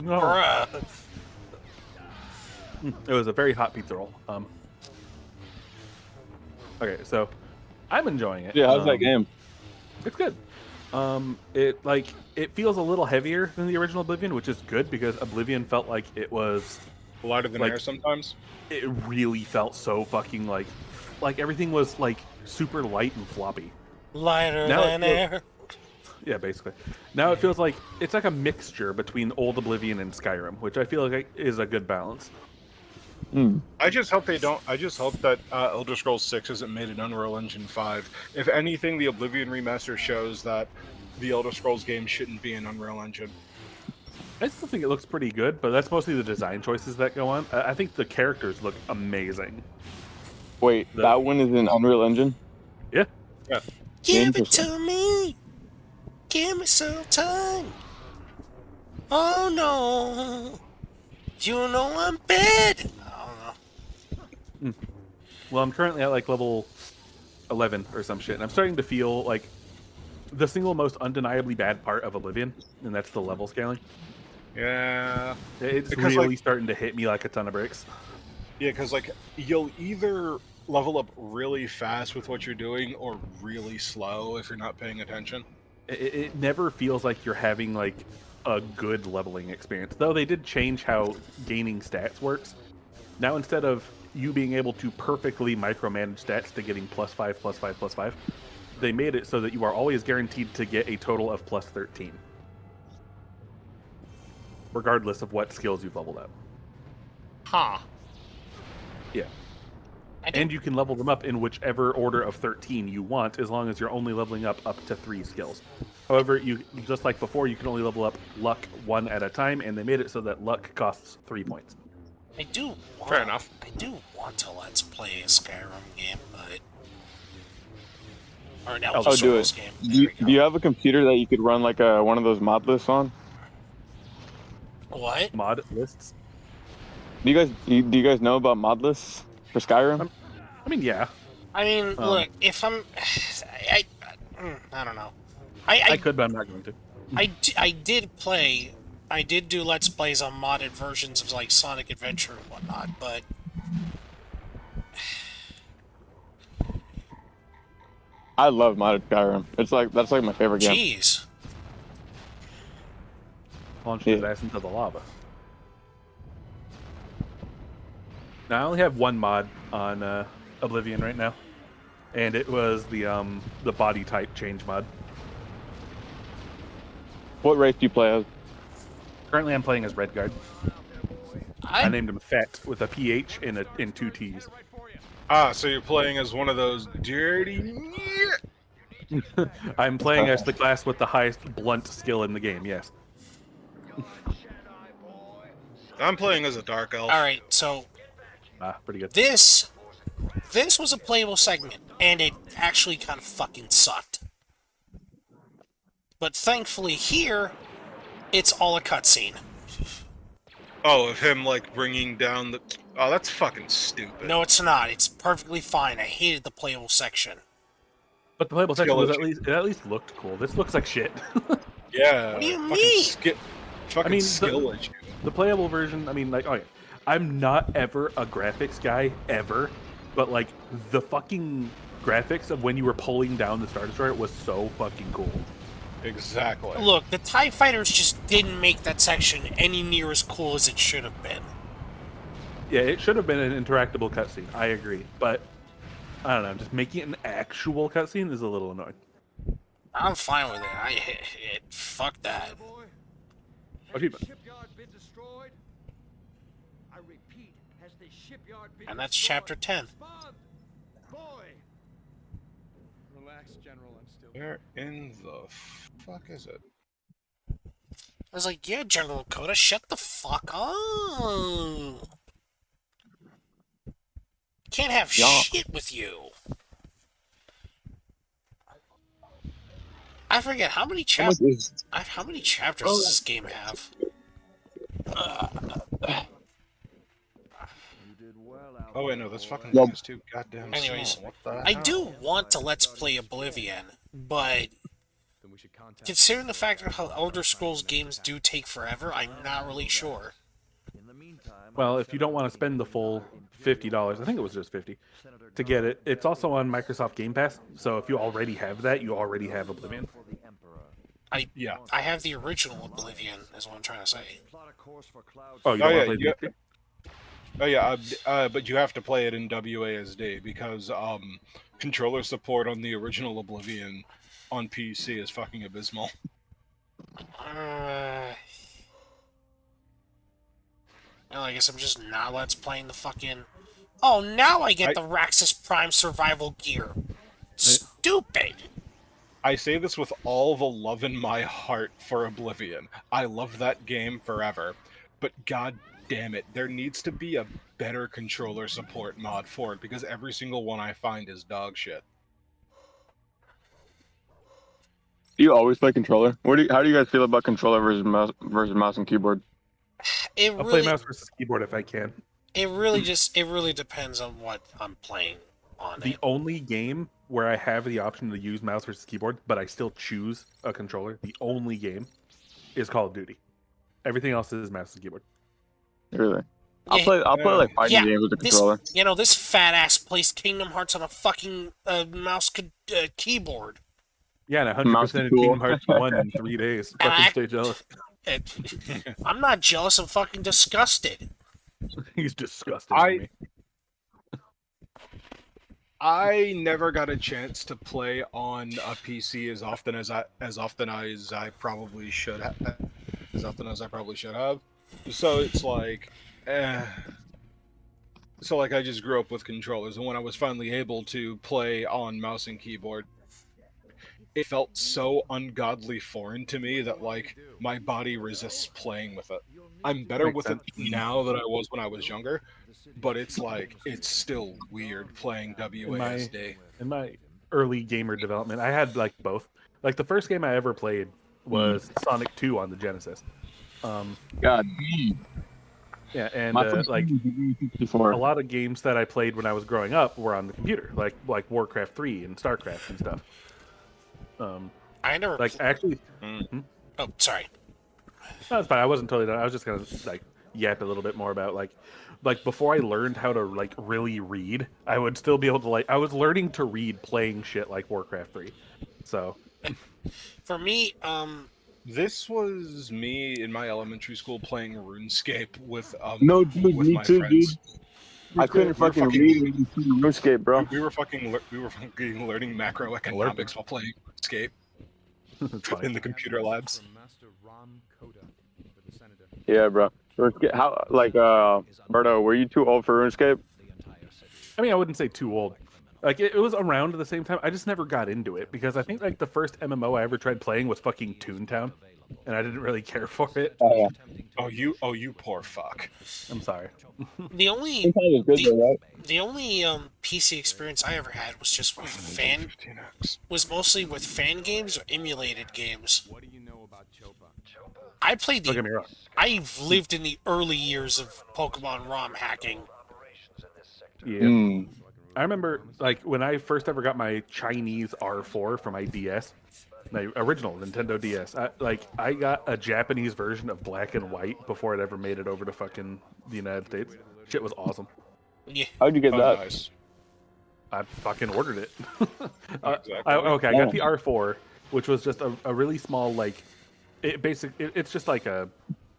No. Bruh. It was a very hot pizza roll. Okay, so I'm enjoying it. Yeah, how's that game? It's good. It feels a little heavier than the original Oblivion, which is good because Oblivion felt like it was. Lighter than Like- air sometimes. It really felt so fucking like everything was like super light and floppy. Lighter Now than it feels- air. Yeah, basically. Now it feels like it's like a mixture between old Oblivion and Skyrim, which I feel like is a good balance. I just hope they don't. I just hope that Elder Scrolls 6 isn't made in Unreal Engine 5. If anything, the Oblivion remaster shows that the Elder Scrolls game shouldn't be in Unreal Engine. I still think it looks pretty good, but that's mostly the design choices that go on. I think the characters look amazing. Wait, that one is in Unreal Engine? Yeah. Give it Interesting. to me. give me some time. Oh no, you know I'm bad. I don't know. Well, I'm currently at like level 11 or some shit, and I'm starting to feel like the single most undeniably bad part of Oblivion, and that's the level scaling. Yeah. It's Because, really like, starting to hit me like a ton of bricks. yeah, because like you'll either level up really fast with what you're doing or really slow if you're not paying attention. It never feels like you're having like a good leveling experience. Though they did change how gaining stats works. Now instead of you being able to perfectly micromanage stats to getting +5, +5, +5, they made it so that you are always guaranteed to get a total of +13. Regardless of what skills you've leveled up. Huh. Yeah. I And didn't. you can level them up in whichever order of 13 you want, as long as you're only leveling up to 3 skills. However, you just like before, you can only level up luck 1 at a time, and they made it so that luck costs 3 points. I do. Want, Fair enough. I do want to let's play a Skyrim game, but or an Elder Oh, do Scrolls it. game. Do There you, we go. do you have a computer that you could run like one of those mod lists on? What? Mod lists? Do you guys know about mod lists for Skyrim? I mean, yeah. I mean, look, if I'm, I don't know. I could, but I'm not going to. I did play. I did do Let's Plays on modded versions of like Sonic Adventure and whatnot, but I love modded Skyrim. That's like my favorite game. jeez. Launch his ass into the lava. Now, I only have one mod on Oblivion right now, and it was the body type change mod. What race do you play as? Currently, I'm playing as Redguard. I I named him Fett with a PH and 2 T's. Ah, so you're playing as one of those dirty. I'm playing as the class with the highest blunt skill in the game. Yes. I'm playing as a dark elf. all right. So Pretty good. this was a playable segment, and it actually kind of fucking sucked. But thankfully here, it's all a cutscene. Oh, of him like bringing down the. Oh, that's fucking stupid. No, it's not. It's perfectly fine. I hated the playable section. But the playable section Skill was issue. at least looked cool. This looks like shit. Yeah. What do you fucking mean? Fucking I mean, skill issue. The playable version, I mean, like, okay, I'm not ever a graphics guy, ever, but, like, the fucking graphics of when you were pulling down the Star Destroyer was so fucking cool. Exactly. Look, the TIE Fighters just didn't make that section any near as cool as it should have been. Yeah, it should have been an interactable cutscene, I agree, but, I don't know, just making it an actual cutscene is a little annoying. I'm fine with it. Fuck that. Achievement. And that's chapter 10. Relax, General. I'm still. Where in the fuck is it? I was like, yeah, General Coda, shut the fuck up. Can't have Yeah. shit with you. I forget how many chapters. How many chapters does this game have? Oh wait, no, this fucking Yep. thing is too goddamn Anyways, small. What the I hell? do want to Let's Play Oblivion, but considering the fact of how Elder Scrolls games do take forever, I'm not really sure. Well, if you don't want to spend the full $50, I think it was just 50 to get it, it's also on Microsoft Game Pass, so if you already have that, you already have Oblivion. Yeah. I have the original Oblivion, is what I'm trying to say. Oh, you don't Oh want yeah, to play you, the oh yeah, but you have to play it in WASD because controller support on the original Oblivion on PC is fucking abysmal. Well, I guess I'm just not Let's Playing the fucking... Oh, now I get the Raxus Prime survival gear. Stupid! I say this with all the love in my heart for Oblivion. I love that game forever, but god damn it, there needs to be a better controller support mod for it because every single one I find is dog shit. Do you always play controller? How do you guys feel about controller versus mouse and keyboard? It I'll play really, mouse versus keyboard if I can. it really depends on what I'm playing on The it. only game where I have the option to use mouse versus keyboard, but I still choose a controller, the only game is Call of Duty. Everything else is mouse and keyboard. Really? I'll Yeah, play like fighting yeah, games with the controller. this fat ass plays Kingdom Hearts on a fucking mouse keyboard. Yeah, and Mouse 100% is cool. Kingdom Hearts 1 in 3 days. And Fucking I- stay jealous. I'm not jealous. I'm fucking disgusted. He's disgusted I- with me. I never got a chance to play on a PC as often as I probably should have. As often as I probably should have. So it's like, so like I just grew up with controllers, and when I was finally able to play on mouse and keyboard, it felt so ungodly foreign to me that like my body resists playing with it. I'm better Makes with sense. it now than I was when I was younger, but it's like it's still weird playing WASD. In my early gamer development, I had like both. Like the first game I ever played was Sonic 2 on the Genesis. God, Yeah, and my first like game was a 64. lot of games that I played when I was growing up were on the computer, like Warcraft 3 and StarCraft and stuff. I never. Like actually, Oh, sorry. no, it's fine. I wasn't totally done. I was just gonna like yap a little bit more about like before I learned how to like really read, I would still be able to like I was learning to read playing shit like Warcraft 3. So For me, This was me in my elementary school playing RuneScape with No, dude, with me my too, friends. I couldn't We were fucking fucking- read RuneScape, bro. We were fucking learning macroeconomics while playing RuneScape it's fine. in the computer labs. From Master Ram Koda for the Senator. Yeah, bro. How like Berto, were you too old for RuneScape? I mean, I wouldn't say too old. Like it was around at the same time. I just never got into it because I think like the first MMO I ever tried playing was fucking Toontown, and I didn't really care for it. Oh, Oh, you poor fuck. I'm sorry. the only was good though, right? the only PC experience I ever had was just with 15x. was mostly with fan games or emulated games. What do you know about Chopa? I played Don't get me wrong. I've lived in the early years of Pokemon ROM hacking. Yeah. I remember like when I first ever got my Chinese R4 for my DS, my original Nintendo DS. I got a Japanese version of Black and White before it ever made it over to fucking the United States. Shit was awesome. Yeah, How'd you get Oh, that? nice. I fucking ordered it. Exactly. I got the R4, which was just a really small like, it's just like a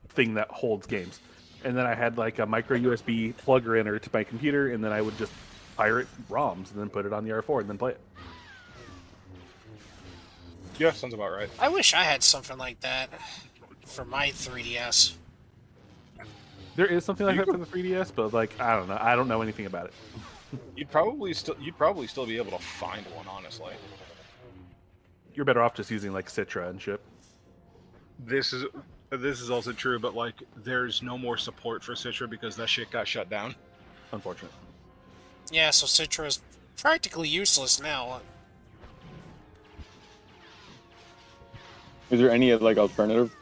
thing that holds games. And then I had like a micro USB plugger in to my computer, and then I would just pirate ROMs and then put it on the R4 and then play it. Yeah, sounds about right. I wish I had something like that for my 3DS. There is something like that for the 3DS, but like I don't know. I don't know anything about it. You'd probably still be able to find one, honestly. You're better off just using like Citra and shit. This is also true, but like there's no more support for Citra because that shit got shut down. Unfortunate. Yeah, so Citra is practically useless now. Is there any like alternative?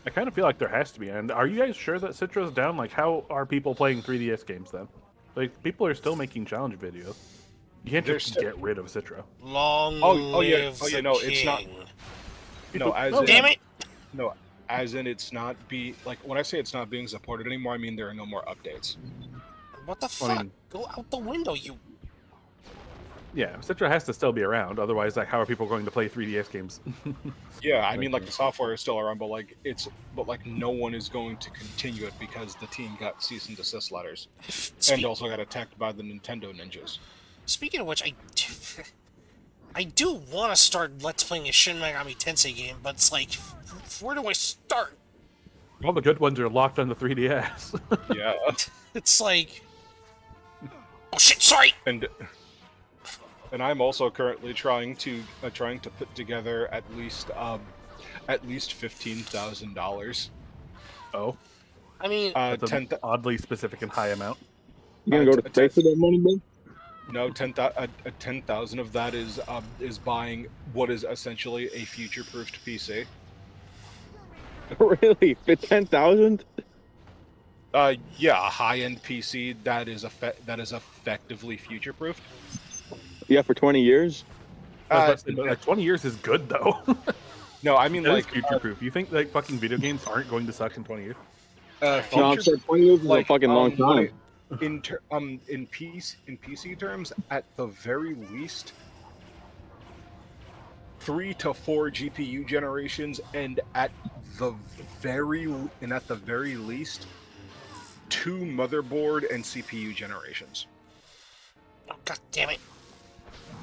I kind of feel like there has to be. And are you guys sure that Citra's down? Like, how are people playing 3DS games then? Like, people are still making challenge videos. You can't They're just still- get rid of Citra. Long Oh, yeah, live oh, yeah, the no, it's not- king. No, as Oh, in, Damn it! no, as in it's not like when I say it's not being supported anymore, I mean there are no more updates. What the I fuck? mean- Go out the window, you. Yeah, Citra has to still be around. Otherwise, like, how are people going to play 3DS games? Yeah, I mean like the software is still around, but like no one is going to continue it because the team got cease and desist letters and also got attacked by the Nintendo ninjas. Speaking of which, I do want to start Let's Playing a Shin Megami Tensei game, but it's like, where do I start? All the good ones are locked on the 3DS. Yeah, It's like, oh shit, sorry. and I'm also currently trying to put together at least $15,000. Oh, I mean, that's ten. an oddly specific and high amount. You gonna go to space with that money, bro? No, 10,000 of that is buying what is essentially a future-proofed PC. Really? For 10,000? Yeah, a high-end PC that is effectively future-proofed. Yeah, for 20 years. I was Uh, about to say, but like 20 years is good though. no, I mean That is like future proof. You think like fucking video games aren't going to suck in 20 years? No, I'm future saying 20 years is a like fucking long what time. it, in PC terms, at the very least, 3 to 4 GPU generations, and at the very least 2 motherboard and CPU generations. Oh, God damn it.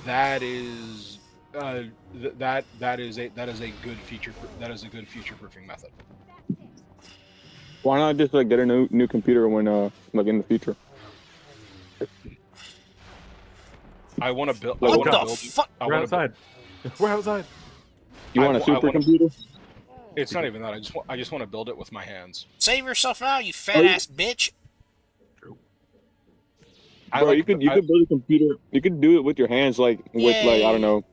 That is that is a good future proofing method. Why not just like get a new computer when like in the future? I want to build. Like, What what the build. fuck? I We're want to. outside. We're outside. You want a I wanna- supercomputer? It's not even that. I just want to build it with my hands. Save yourself now, you fat ass bitch. I Bro, like. you could build a computer. You could do it with your hands, like with like I don't know,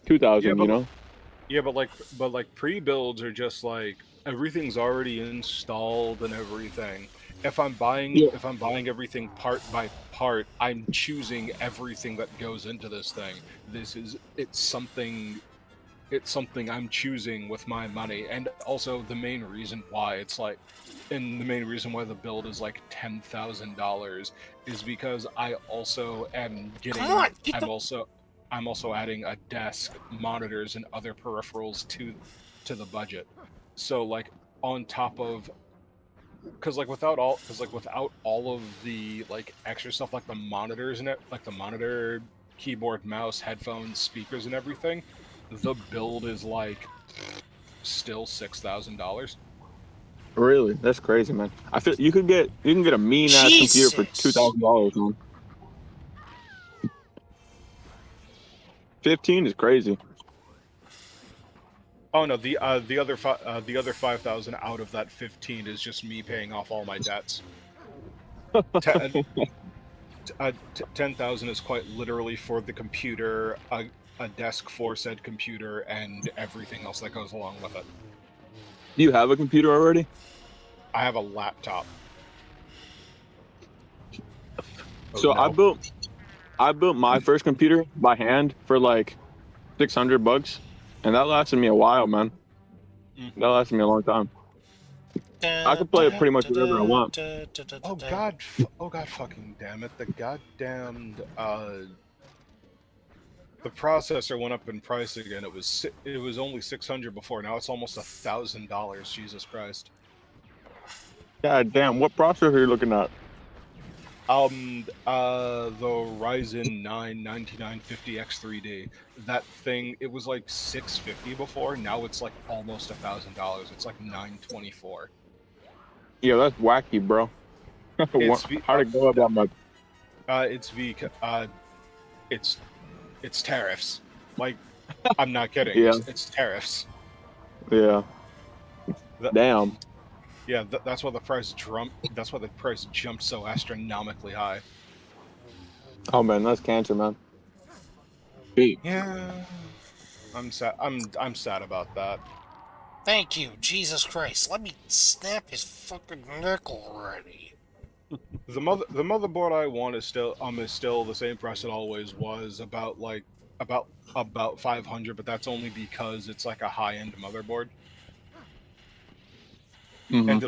2,000. Yeah, You know? Yeah, but like pre-builds are just like everything's already installed and everything. If I'm buying everything part by part, I'm choosing everything that goes into this thing. It's something I'm choosing with my money, and also the main reason why the build is like $10,000 is because I also am getting. Come on, get I'm the... also I'm also adding a desk, monitors, and other peripherals to the budget. So like on top of, because without all of the like extra stuff like the monitors and it, like the monitor, keyboard, mouse, headphones, speakers, and everything, the build is like still $6,000. Really? That's crazy, man. I feel you can get a mean ass computer for Jesus. $2,000, man. 15 is crazy. Oh no, the other 5,000 out of that 15 is just me paying off all my debts. 10,000 is quite literally for the computer, a desk for said computer, and everything else that goes along with it. Do you have a computer already? I have a laptop. So no. I built my first computer by hand for like $600, and that lasted me a while, man. That lasted me a long time. I could play it pretty much whatever I want. Oh god, fucking damn it! The goddamned the processor went up in price again. It was only 600 before. Now it's almost $1,000. Jesus Christ. God damn, what processor are you looking at? The Ryzen 9 9950X3D. That thing, it was like 650 before. Now it's like almost $1,000. It's like 924. Yeah, that's wacky, bro. How'd it go up that much? It's because it's tariffs. Like, I'm not kidding. Yeah. It's tariffs. Yeah. That- Damn. Yeah, that's why the price jumped so astronomically high. Oh man, that's cancer, man. Gee. Yeah, I'm sad. I'm sad about that. Thank you, Jesus Christ. Let me snap his fucking neck already. The motherboard I want is still the same price it always was, about 500, but that's only because it's like a high end motherboard. Mhm. And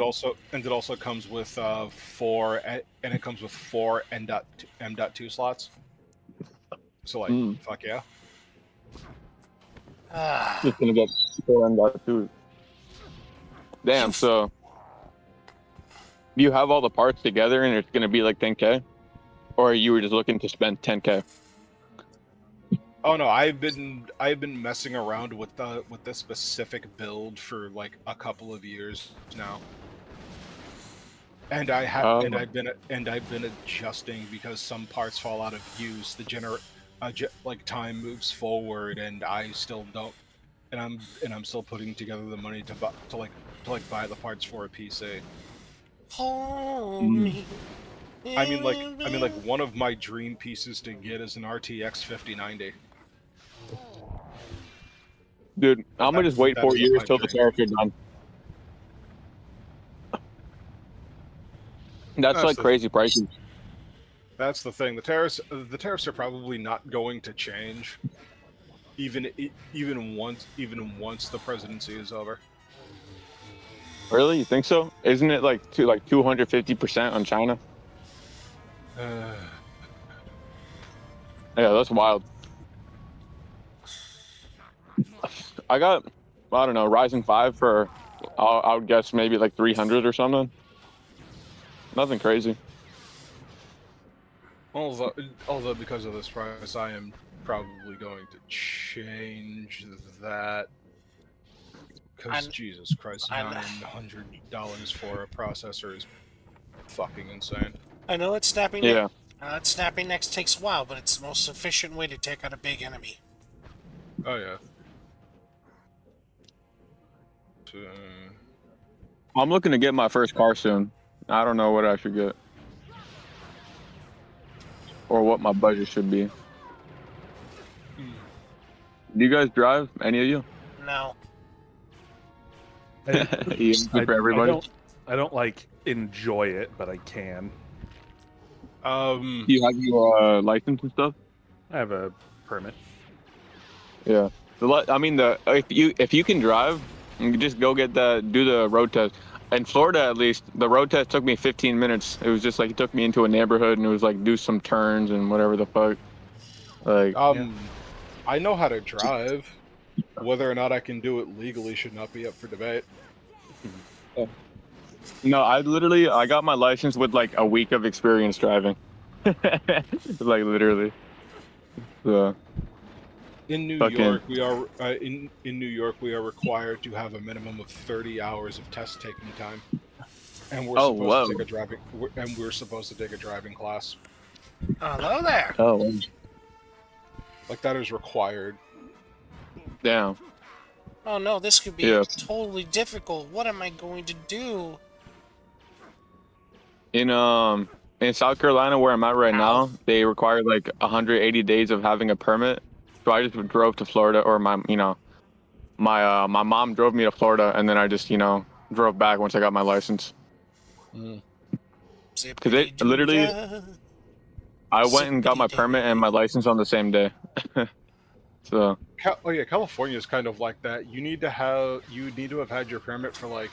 it also comes with four M.2 slots. So like fuck yeah. Just gonna get 4M.2. Damn, so do you have all the parts together and it's gonna be like 10K? Or you were just looking to spend 10K? Oh no, I've been messing around with this specific build for like a couple of years now. And I've been adjusting because some parts fall out of use. Like time moves forward, and I still don't, and I'm still putting together the money to buy the parts for a PC. Hold me. I mean, like one of my dream pieces to get is an RTX 5090. Dude, I'm gonna just wait That 4 is a years pipe till the dream. tariffs are done. That's like the, crazy prices. That's the thing. The tariffs are probably not going to change, even once the presidency is over. Really? You think so? Isn't it like 250% on China? Yeah, that's wild. I got, I don't know, Ryzen 5 for, I would guess maybe like 300 or something. Nothing crazy. Although because of this price, I am probably going to change that. Because I'm- Jesus Christ, I'm- $900 for a processor is fucking insane. I know that Yeah. snapping next takes a while, but it's the most efficient way to take out a big enemy. Oh yeah. So, I'm looking to get my first car soon. I don't know what I should get. Or what my budget should be. Do you guys drive? Any of you? No. Easy for everybody. I don't like enjoy it, but I can. Do you have your license and stuff? I have a permit. Yeah. If you can drive, you can just go get do the road test. In Florida, at least, the road test took me 15 minutes. It was just like, it took me into a neighborhood and it was like, do some turns and whatever the fuck. Like, I know how to drive. Whether or not I can do it legally should not be up for debate. no, I got my license with like a week of experience driving. Like literally. So, In New fucking, York, we are in New York we are required to have a minimum of 30 hours of test taking time, and we're Oh, supposed to whoa. take a driving we're supposed to take a driving class. Hello there. Oh, Like that is required. damn. Oh no, this could be Yeah. totally difficult. What am I going to do? In South Carolina, where I'm at right now, they require like 180 days of having a permit. So I just drove to Florida, or my mom drove me to Florida, and then I just drove back once I got my license. Because it literally, I went and got my permit and my license on the same day. So California is kind of like that. You need to have had your permit for like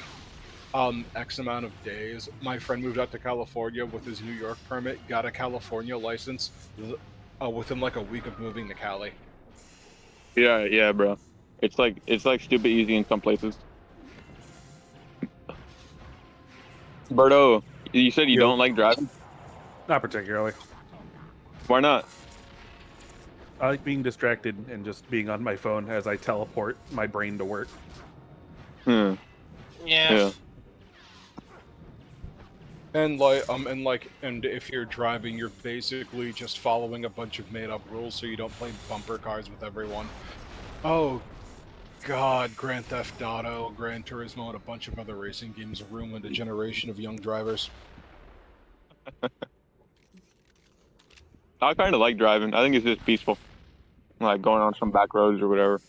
X amount of days. My friend moved out to California with his New York permit, got a California license within like a week of moving to Cali. yeah, bro. It's like stupid easy in some places. Berto, you said you don't like driving? Not particularly. Why not? I like being distracted and just being on my phone as I teleport my brain to work. Yeah. And if you're driving, you're basically just following a bunch of made-up rules, so you don't play bumper cars with everyone. Oh, God! Grand Theft Auto, Gran Turismo, and a bunch of other racing games ruined a generation of young drivers. I kind of like driving. I think it's just peaceful, like going on some back roads or whatever.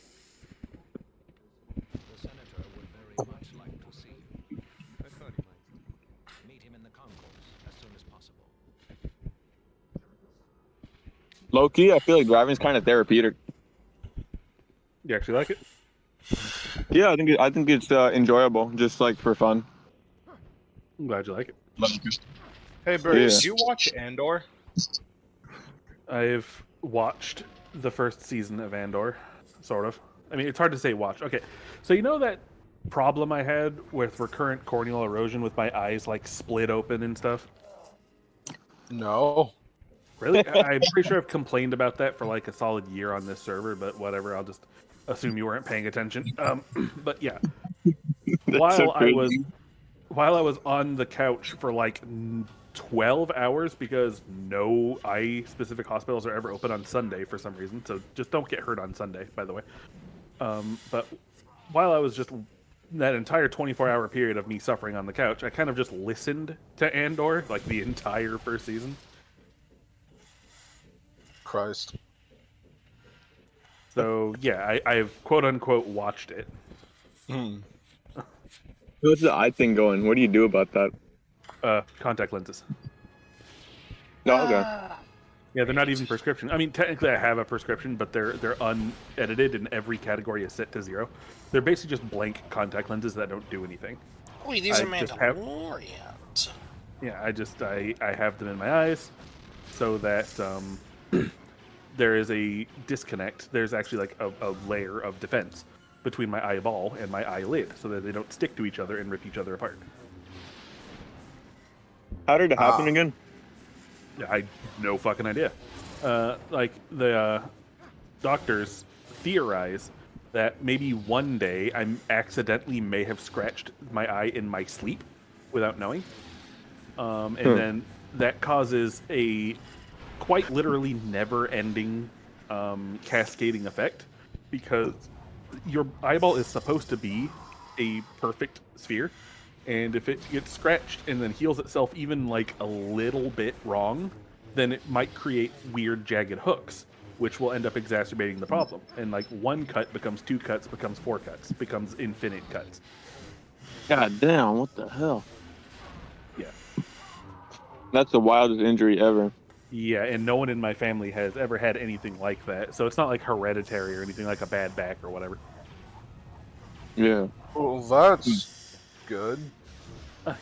The senator would very much like to see you. Accordingly, meet him in the concourse as soon as possible. Low key, I feel like driving is kind of therapeutic. You actually like it? Yeah, I think it's enjoyable, just like for fun. I'm glad you like it. Hey, Bert, Yeah. did you watch Andor? I've watched the first season of Andor, sort of. I mean, it's hard to say watch. Okay, so you know that problem I had with recurrent corneal erosion with my eyes like split open and stuff? No. Really? I'm pretty sure I've complained about that for like a solid year on this server, but whatever. I'll just assume you weren't paying attention. But yeah, while I was on the couch for like 12 hours because no eye specific hospitals are ever open on Sunday for some reason. So just don't get hurt on Sunday, by the way. But while I was just that entire 24-hour period of me suffering on the couch, I kind of just listened to Andor, like the entire first season. Christ. So yeah, I've quote unquote watched it. Hmm. How's the eye thing going? What do you do about that? Contact lenses. No, okay. Yeah, they're not even prescription. I mean, technically, I have a prescription, but they're unedited, and every category is set to 0. They're basically just blank contact lenses that don't do anything. Wait, these I are just have- Mandalorians. Yeah, I have them in my eyes, so that there is a disconnect. There's actually like a layer of defense between my eyeball and my eyelid, so that they don't stick to each other and rip each other apart. How did it happen again? Yeah, I no fucking idea. Like the doctors theorize that maybe one day I accidentally may have scratched my eye in my sleep without knowing, and then that causes a quite literally never-ending cascading effect, because your eyeball is supposed to be a perfect sphere, and if it gets scratched and then heals itself even like a little bit wrong, then it might create weird jagged hooks, which will end up exacerbating the problem. And like one cut becomes 2 cuts, becomes 4 cuts, becomes infinite cuts. God damn, what the hell? Yeah. That's the wildest injury ever. Yeah, and no one in my family has ever had anything like that. So it's not like hereditary or anything like a bad back or whatever. Yeah. Well, that's good.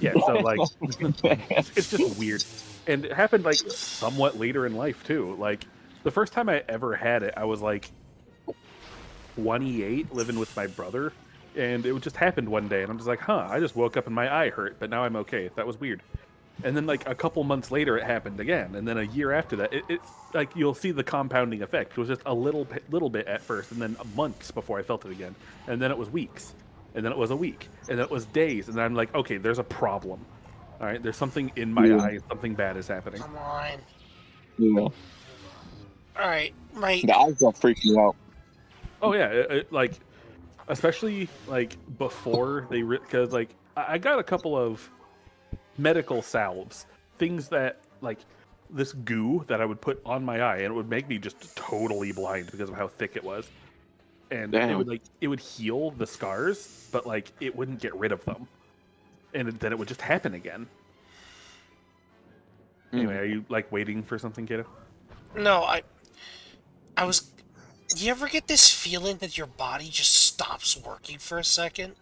Yeah, so like it's just weird. And it happened like somewhat later in life too. Like the first time I ever had it, I was like 28 living with my brother, and it just happened one day and I'm just like, huh, I just woke up and my eye hurt, but now I'm okay. That was weird. And then like a couple months later it happened again, and then a year after that it like you'll see the compounding effect. It was just a little bit at first, and then months before I felt it again, and then it was weeks, and then it was a week, and then it was days, and then I'm like, okay, there's a problem. All right, there's something in my eye, something bad is happening. Come on. Yeah. All right, my The eyes don't freak me out. Oh yeah, like especially like before they because like I got a couple of medical salves, things that like this goo that I would put on my eye, and it would make me just totally blind because of how thick it was. And Damn. it would heal the scars, but like it wouldn't get rid of them, and then it would just happen again. Anyway, are you like waiting for something, kiddo? no, I was. You ever get this feeling that your body just stops working for a second?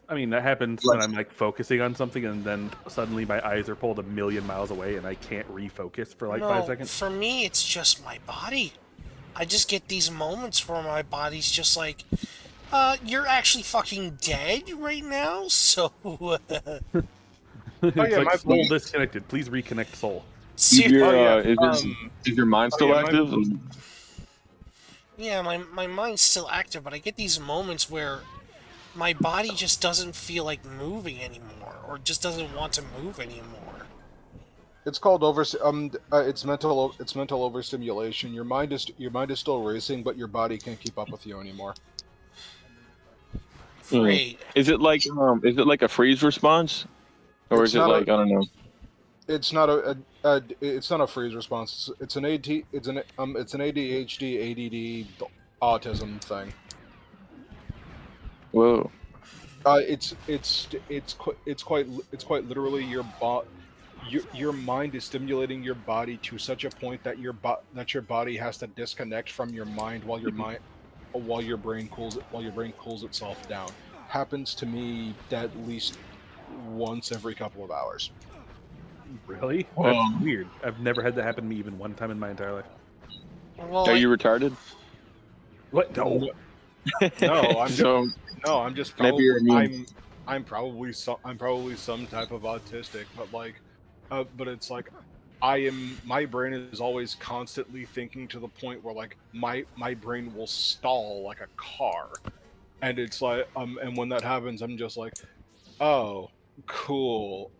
I mean, that happens when I'm like focusing on something, and then suddenly my eyes are pulled a million miles away, and I can't refocus for like no, 5 seconds. for me, it's just my body. I just get these moments where my body's just like, you're actually fucking dead right now, so. It's yeah, like my soul body- disconnected. Please reconnect soul. Is your, Seriously. is your mind still yeah, active? Yeah, my mind's still active, but I get these moments where my body just doesn't feel like moving anymore, or just doesn't want to move anymore. It's called it's mental overstimulation. Your mind is still racing, but your body can't keep up with you anymore. Great. Is it like a freeze response, or It's is it not like I don't know? It's not it's not a freeze response. It's an it's an ADHD, ADD, autism thing. Whoa. It's quite literally your mind is stimulating your body to such a point that your body has to disconnect from your mind while your brain cools itself down. Happens to me at least once every couple of hours. Really? Whoa. That's weird. I've never had that happen to me even one time in my entire life. Well, Are you retarded? What? No. No, I'm So No, I'm just Maybe probably you're immune. I'm probably some type of autistic, but it's like my brain is always constantly thinking to the point where like my brain will stall like a car, and it's like and when that happens, I'm just like, oh cool,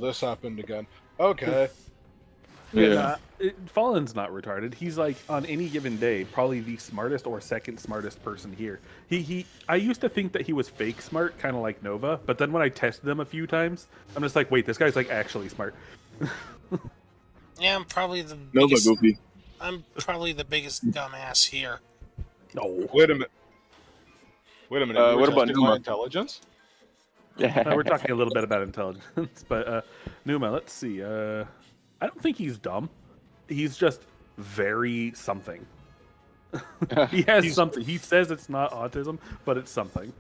this happened again. Okay, Yeah. Fallen's not retarded. He's like on any given day, probably the smartest or second smartest person here. I used to think that he was fake smart, kind of like Nova, but then when I tested him a few times, I'm just like, wait, this guy's like actually smart. Yeah, I'm probably the Nova biggest. goofy. I'm probably the biggest dumbass here. No, Wait a minute. Wait a minute. You were What about testing my Numa? intelligence? we're talking a little bit about intelligence, but Numa, let's see. I don't think he's dumb. He's just very something. He has something. He says it's not autism, but it's something.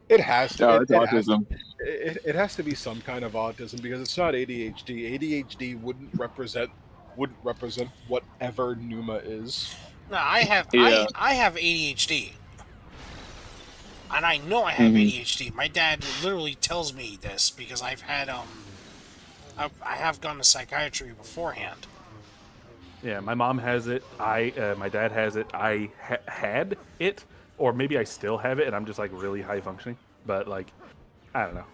It has to. No, it, it's it has, autism. it has to be some kind of autism because it's not ADHD. ADHD wouldn't represent whatever Numa is. No, I have Yeah. I have ADHD. And I know I have ADHD. My dad literally tells me this because I've had I have gone to psychiatry beforehand. Yeah, my mom has it. My dad has it. I had it, or maybe I still have it, and I'm just like really high functioning. But like, I don't know.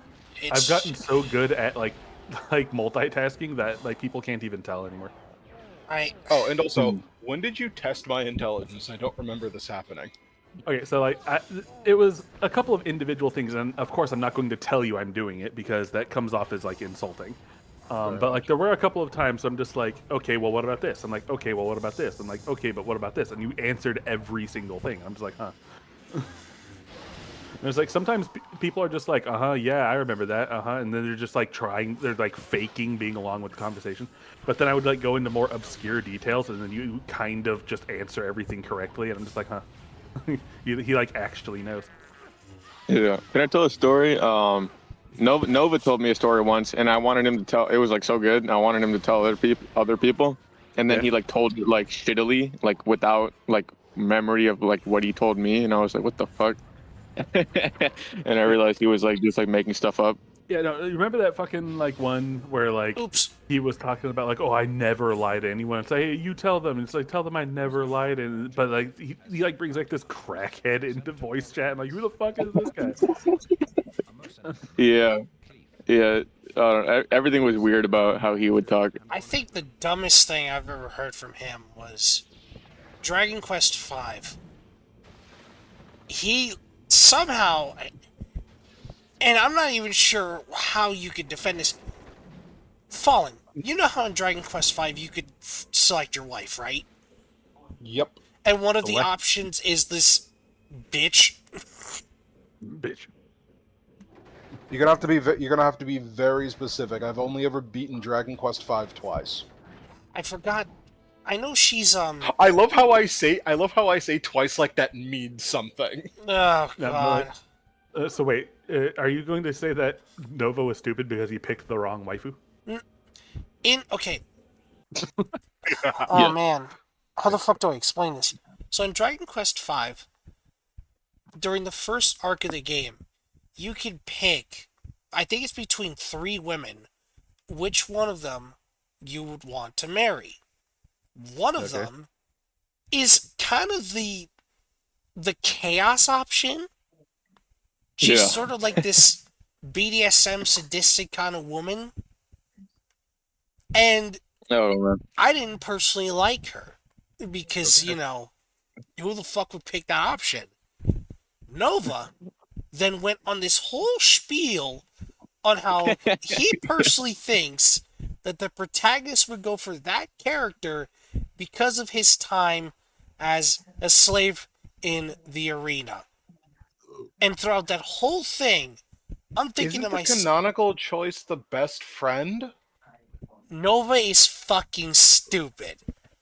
I've gotten so good at like multitasking that like people can't even tell anymore. Oh, and also, when did you test my intelligence? I don't remember this happening. Okay, so like, it was a couple of individual things, and of course, I'm not going to tell you I'm doing it because that comes off as like insulting. But like, there were a couple of times I'm just like, okay, well, what about this? I'm like, okay, well, what about this? I'm like, okay, but what about this? And you answered every single thing. I'm just like, huh. There's like sometimes people are just like, yeah, I remember that, and then they're just like they're like faking being along with the conversation. But then I would like go into more obscure details, and then you kind of just answer everything correctly, and I'm just like, huh. he like actually knows. Yeah. Can I tell a story? Nova told me a story once, and I wanted him to tell. It was like so good, and I wanted him to tell other people, and then he like told it like shittily, like without like memory of like what he told me, and I was like, what the fuck? And I realized he was like just like making stuff up. Yeah, no, you remember that fucking like one where like Oops. he was talking about like, oh, I never lie to anyone. It's like, hey, you tell them. It's like, tell them I never lied. And but like he like brings like this crackhead into voice chat. I'm like, who the fuck is this guy? Yeah. Everything was weird about how he would talk. I think the dumbest thing I've ever heard from him was Dragon Quest V. He somehow, and I'm not even sure how you could defend this. Fallen, you know how in Dragon Quest V you could select your wife, right? Yep. And one of the options is this bitch. Bitch. You're gonna have to be very specific. I've only ever beaten Dragon Quest V twice. I forgot. I know she's I love how I say twice like that means something. Oh god. So wait, are you going to say that Nova was stupid because he picked the wrong waifu? Okay. Oh man, how the fuck do I explain this? So in Dragon Quest V, during the first arc of the game, you can pick. I think it's between 3 women. Which one of them you would want to marry? One of them is kind of the chaos option. She's sort of like this BDSM sadistic kind of woman. And I didn't personally like her because, you know, who the fuck would pick that option? Nova then went on this whole spiel on how he personally thinks that the protagonist would go for that character because of his time as a slave in the arena. And throughout that whole thing, I'm thinking to myself, the canonical choice the best friend? Nova is fucking stupid.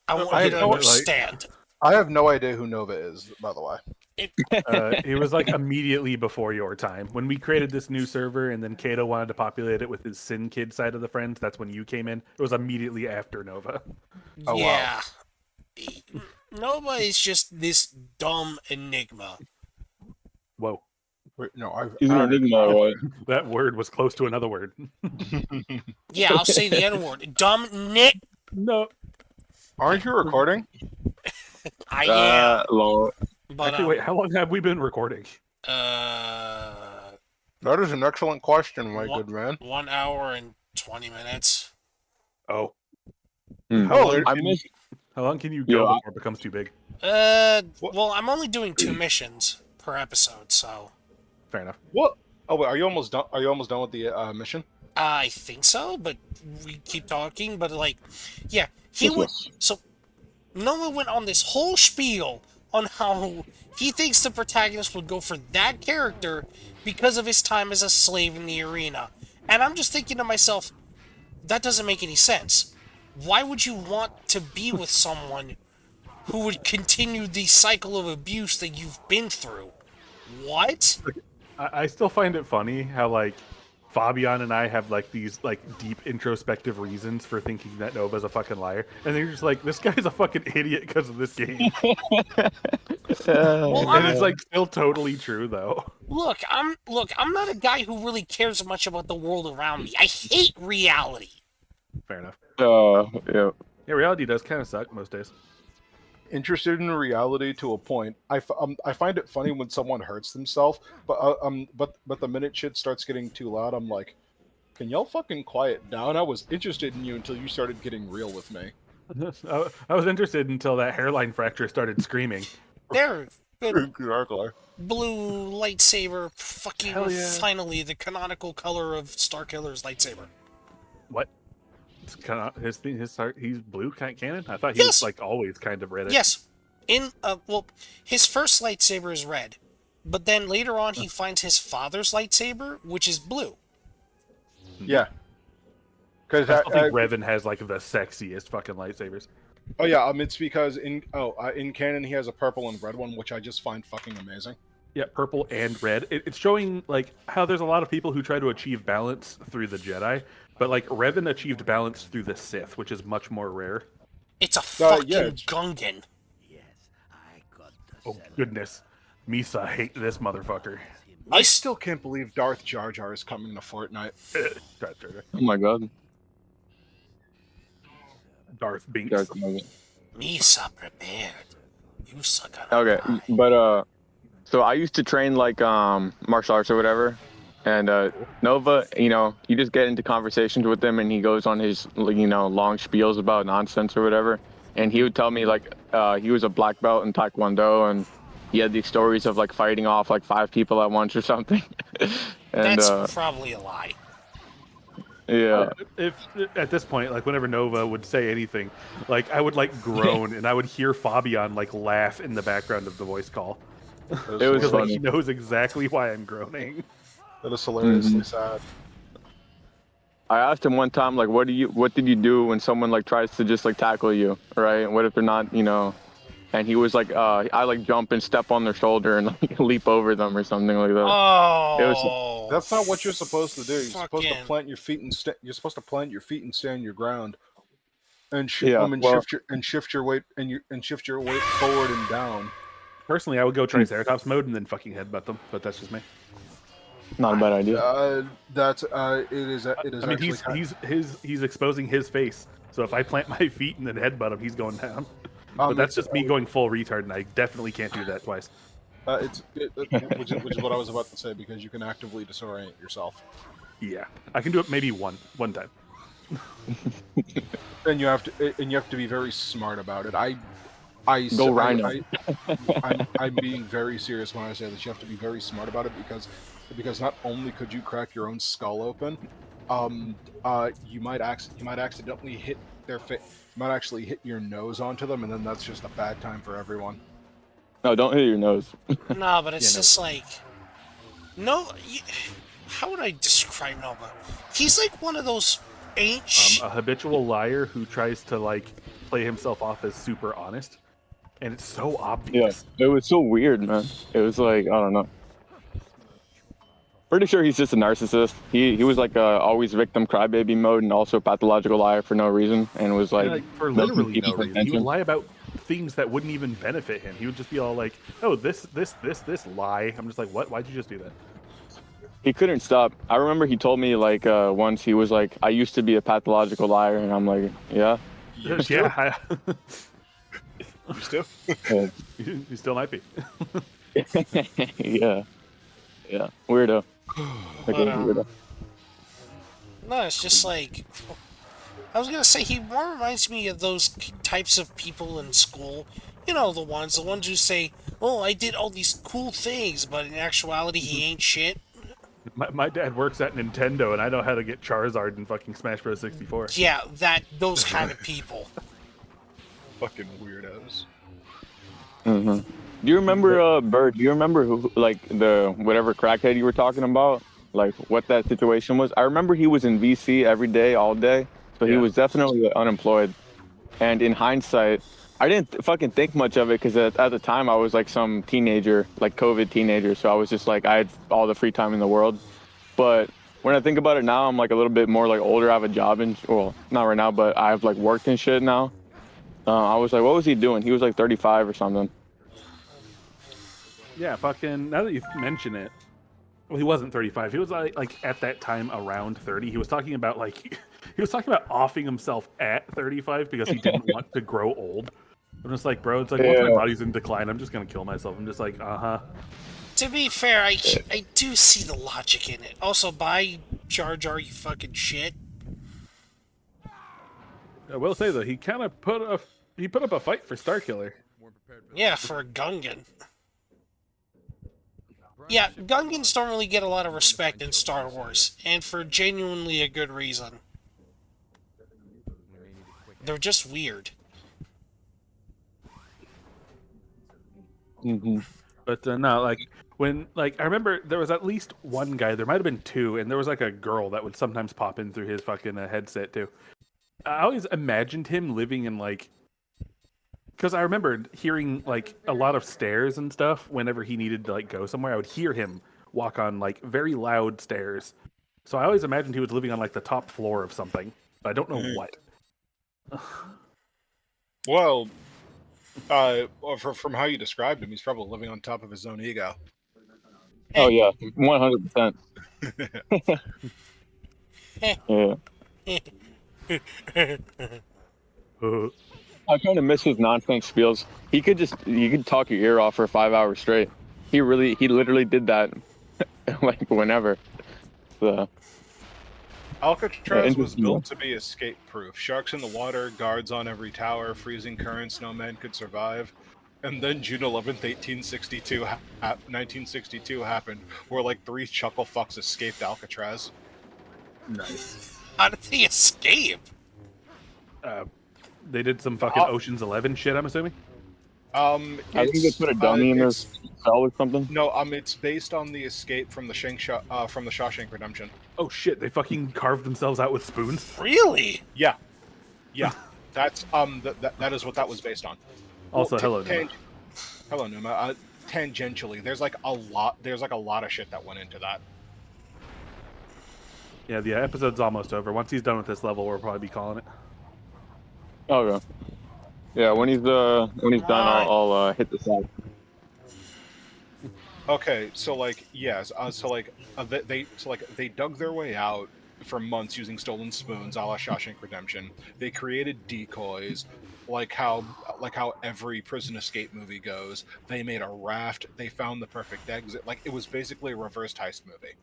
I want you to understand. I have no idea who Nova is, by the way. It was like immediately before your time. When we created this new server and then Kato wanted to populate it with his Sin Kid side of the friends, that's when you came in. It was immediately after Nova. Oh, yeah. Wow. Nova is just this dumb enigma. Whoa. Wait, no, he's an enigma. What? That word was close to another word. Yeah, I'll say the N-word. Dumb Nick. No. Aren't you recording? I am. Lol. But, actually, wait, how long have we been recording? That is an excellent question, my good man. 1 hour and 20 minutes. Oh. long I can- miss. How long can you go Yeah, before it becomes too big? Well, I'm only doing 2 missions per episode, so Fair enough. What? Oh wait, are you almost done? Are you almost done with the mission? I think so. But we keep talking. But like, yeah, he Yes, would. yes. So Noah went on this whole spiel on how he thinks the protagonist would go for that character because of his time as a slave in the arena, and I'm just thinking to myself, that doesn't make any sense. Why would you want to be with someone who would continue the cycle of abuse that you've been through? What? I still find it funny how like Fabian and I have like these like deep introspective reasons for thinking that Nova's a fucking liar, and they're just like, this guy's a fucking idiot because of this game, Well, and it's like still totally true though. look, I'm not a guy who really cares much about the world around me. I hate reality. Fair enough. Yeah. Yeah, reality does kind of suck most days. Interested in reality to a point. I find it funny when someone hurts themselves, but the minute shit starts getting too loud, I'm like, can y'all fucking quiet down? I was interested in you until you started getting real with me. I was interested until that hairline fracture started screaming. There, good Exactly. blue lightsaber, fucking Hell yeah. finally the canonical color of Starkiller's lightsaber. What? It's kind of he's blue cannon. I thought he Yes. was like always kind of red. Yes, well, his first lightsaber is red, but then later on he finds his father's lightsaber, which is blue. Yeah. Because I still think Revan has like the sexiest fucking lightsabers. oh yeah, it's because in canon he has a purple and red one, which I just find fucking amazing. Yeah, purple and red. It's showing like how there's a lot of people who try to achieve balance through the Jedi, but like Revan achieved balance through the Sith, which is much more rare. It's a fucking yeah, Gungan. Oh goodness, Misa hate this motherfucker. I still can't believe Darth Jar Jar is coming to Fortnite. Oh my god. Darth Binks. Darth Nugget. Misa prepared. You suck on Okay, but so I used to train like martial arts or whatever, and Nova, you just get into conversations with him, and he goes on his long spiels about nonsense or whatever, and he would tell me like he was a black belt in Taekwondo, and he had these stories of like fighting off like 5 people at once or something. And That's probably a lie. yeah, If at this point, like whenever Nova would say anything, like I would like groan, and I would hear Fabian like laugh in the background of the voice call. it was Because like, funny. he knows exactly why I'm groaning. That is hilariously sad. I asked him one time, like, what did you do when someone like tries to just like tackle you, right? What if they're not, And he was like, I like jump and step on their shoulder and like leap over them or something like that. Oh, That's not what you're supposed to do. You're supposed to Fucking- plant your feet and you're supposed to plant your feet and stand your ground, and Yeah, well- shift your weight forward and down. Personally, I would go Triceratops mode and then fucking headbutt them, but that's just me. Not a bad idea. It is. I mean, actually he's exposing his face. So if I plant my feet and then headbutt him, he's going down. But that's just me going full retard, and I definitely can't do that twice. which is what I was about to say, because you can actively disorient yourself, Yeah, I can do it maybe one time. and you have to be very smart about it. Go Rhino. I'm being very serious when I say that you have to be very smart about it, because not only could you crack your own skull open, you might accidentally hit their face. You might actually hit your nose onto them, and then that's just a bad time for everyone. No, don't hit your nose. no, but it's Yeah, no. just like how would I describe Nova? He's like one of those ancient. A habitual liar who tries to like play himself off as super honest, and it's so Yeah, obvious. it was so weird, man. It was like, I don't know. Pretty sure he's just a narcissist. He was like always victim crybaby mode and also pathological liar for no reason, and was like, Like, for milking literally no people's reason. He would attention. lie about things that wouldn't even benefit him. He would just be all like, "Oh, this lie." I'm just like, "What? Why'd you just do that?" He couldn't stop. I remember he told me like once he was like, I used to be a pathological liar, and I'm like, yeah. Yeah, You still? you still might be. Yeah. Yeah. Weirdo. Okay, weirdo. No, it's just like I was gonna say he more reminds me of those types of people in school. You know, the ones who say, "Oh, I did all these cool things," but in actuality, he ain't shit. My dad works at Nintendo, and I know how to get Charizard in fucking Smash Bros. 64. Yeah, those kind of people. Fucking weirdos. hmm Do you remember, Bird? Do you remember who, like the whatever crackhead you were talking about? Like what that situation was? I remember he was in VC every day, all day, so he Yeah. was definitely unemployed. And in hindsight, I didn't fucking think much of it because at the time I was like some teenager, like COVID teenager. So I was just like I had all the free time in the world. But when I think about it now, I'm like a little bit more like older. I have a job and well, not right now, but I've like worked and shit now. I was like, what was he doing? He was like 35 or something. Yeah, fucking. Now that you mention it, well, he wasn't 35. He was like at that time around 30. He was talking about like he was talking about offing himself at 35 because he didn't want to grow old. I'm just like, bro, it's like once my Yeah. body's in decline, I'm just gonna kill myself. I'm just like, To be fair, I do see the logic in it. Also, bye, Jar Jar, you fucking shit. I will say though, he kind of put up a fight for Starkiller. Yeah, for a Gungan. Yeah, Gungans don't really get a lot of respect in Star Wars, and for genuinely a good reason. They're just weird. But no, like when I remember there was at least one guy. There might have been two, and there was like a girl that would sometimes pop in through his fucking headset too. I always imagined him living in like, because I remember hearing like a lot of stairs and stuff whenever he needed to like go somewhere. I would hear him walk on like very loud stairs. So I always imagined he was living on like the top floor of something. But I don't know what. Well, from how you described him, he's probably living on top of his own ego. Oh yeah, 100%. Yeah. I kind of miss his nonsense spiels. You could talk your ear off for 5 hours straight. He literally did that, like whenever. So, Alcatraz was interesting, built to be escape-proof. Sharks in the water, guards on every tower, freezing currents no man could survive. And then June 11th, 1962 happened, where like 3 chuckle fucks escaped Alcatraz. Nice. How did they escape? They did some fucking Ocean's 11 shit. I'm assuming. I think they put a dummy in their cell or something. No, it's based on the escape from the Shawshank Redemption. Oh shit! They fucking carved themselves out with spoons. Really? Yeah, that's that is what that was based on. Also, Well, hello, Numa. Hello, Numa. Tangentially, there's like a lot of shit that went into that. Yeah, the episode's almost over. Once he's done with this level, we'll probably be calling it. Okay. Yeah, when he's done, I'll hit the side. Okay, so like yes, they dug their way out for months using stolen spoons, a la Shawshank Redemption. They created decoys, like how every prison escape movie goes. They made a raft. They found the perfect exit. Like it was basically a reverse heist movie.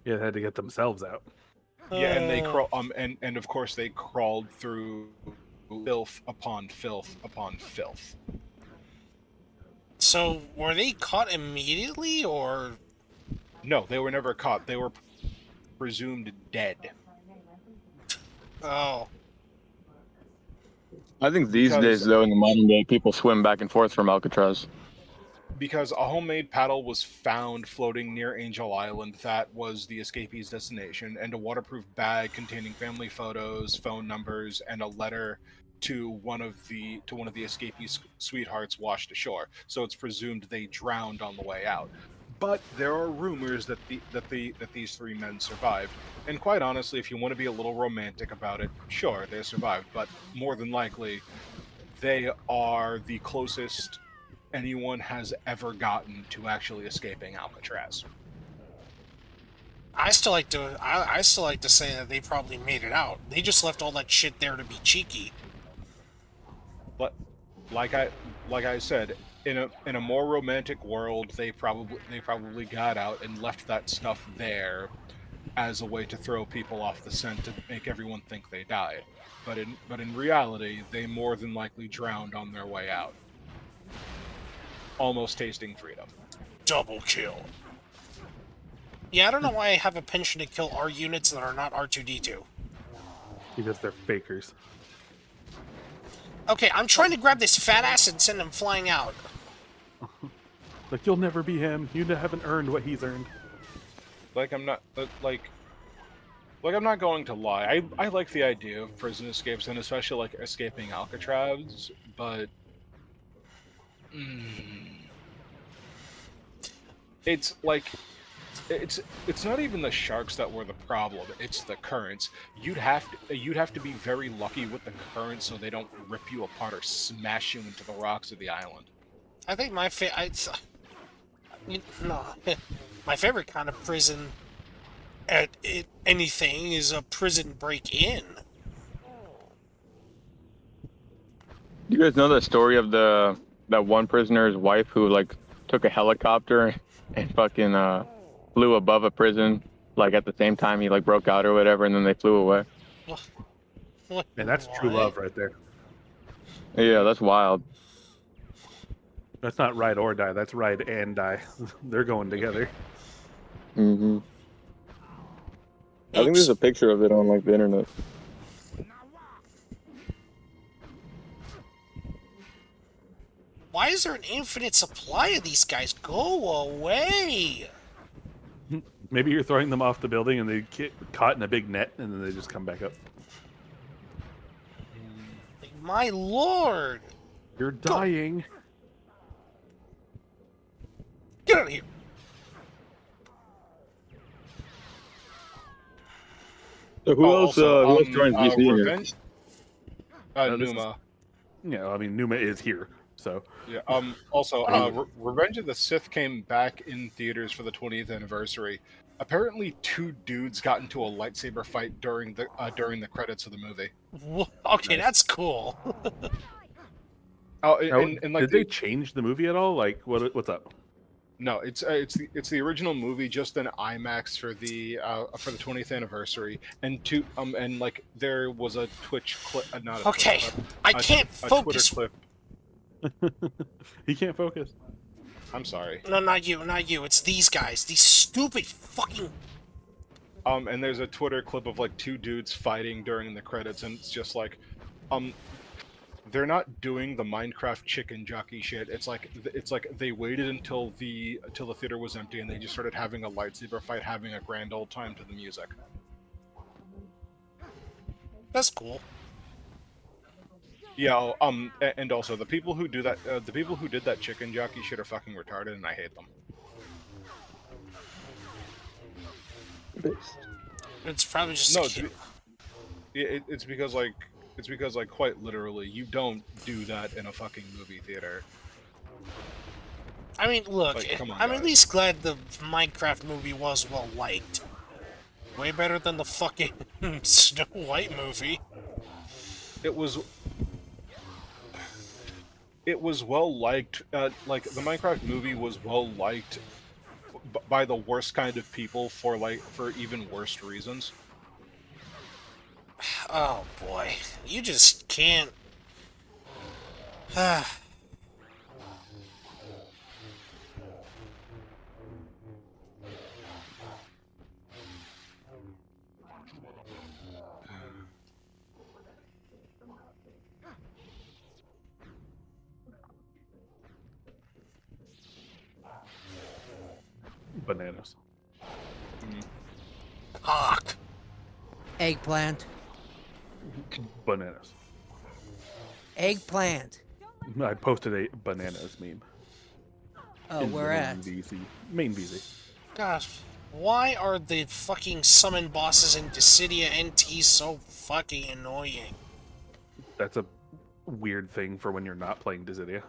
Yeah, they had to get themselves out. Yeah, and they and of course they crawled through filth upon filth upon filth. So, were they caught immediately, or...? No, they were never caught. They were presumed dead. Oh. I think these days, though, in the modern day, people swim back and forth from Alcatraz. Because a homemade paddle was found floating near Angel Island that was the escapees' destination, and a waterproof bag containing family photos, phone numbers, and a letter to one of the escapees' sweethearts washed ashore. So it's presumed they drowned on the way out. But there are rumors that these 3 men survived. And quite honestly, if you want to be a little romantic about it, sure, they survived. But more than likely, they are the closest anyone has ever gotten to actually escaping Alcatraz. I still like to say that they probably made it out. They just left all that shit there to be cheeky. But like I said, in a more romantic world, they probably got out and left that stuff there as a way to throw people off the scent to make everyone think they died. But in reality, they more than likely drowned on their way out, almost tasting freedom. Double kill. Yeah, I don't know why I have a penchant to kill R units that are not R2D2. Because they're fakers. Okay, I'm trying to grab this fat ass and send him flying out. Like, you'll never be him. You haven't earned what he's earned. Like I'm not I'm not going to lie. I like the idea of prison escapes and especially like escaping Alcatraz, but it's like it's not even the sharks that were the problem. It's the currents. You'd have to be very lucky with the currents so they don't rip you apart or smash you into the rocks of the island. I think my my favorite kind of prison at anything is a prison break-in. You guys know the story of that one prisoner's wife who like took a helicopter and fucking flew above a prison like at the same time he like broke out or whatever, and then they flew away. What? And that's true What? love right there. Yeah, that's wild. That's not ride or die. That's ride and die. They're going together. Mm-hmm. I think there's a picture of it on like the internet. Why is there an infinite supply of these guys? Go away! Maybe you're throwing them off the building and they get caught in a big net and then they just come back up. Like, my lord! You're dying. Get out of here! So who else joins DC in here? Revenge? This is- Numa. Yeah, I mean, Numa is here, so. Yeah. Also, Revenge of the Sith came back in theaters for the 20th anniversary. Apparently, 2 dudes got into a lightsaber fight during the credits of the movie. Okay, that's cool. Now, did they change the movie at all? Like, what's up? No, it's the original movie, just an IMAX for the 20th anniversary, and like there was a Twitch clip. Not a Okay, Twitch clip, I can't a focus. Twitter clip. He can't focus. I'm sorry. No, not you, not you. It's these guys. These stupid fucking. And there's a Twitter clip of like 2 dudes fighting during the credits, and it's just like, they're not doing the Minecraft chicken jockey shit. It's like they waited until the theater was empty and they just started having a lightsaber fight, having a grand old time to the music. That's cool. Yeah. And also the people who do that, the people who did that chicken jockey shit are fucking retarded, and I hate them. It's probably just No, cute. it's because like quite literally, you don't do that in a fucking movie theater. I mean, look, Like, come on, I'm at guys. least glad the Minecraft movie was well liked. Way better than the fucking Snow White movie. It was well liked. Like the Minecraft movie was well liked by the worst kind of people for even worse reasons. Oh boy, you just can't. Bananas. Cock. Eggplant. Bananas. Eggplant. I posted a bananas meme. Oh, in where the at? Main VZ. Gosh, why are the fucking summon bosses in Dissidia NT so fucking annoying? That's a weird thing for when you're not playing Dissidia.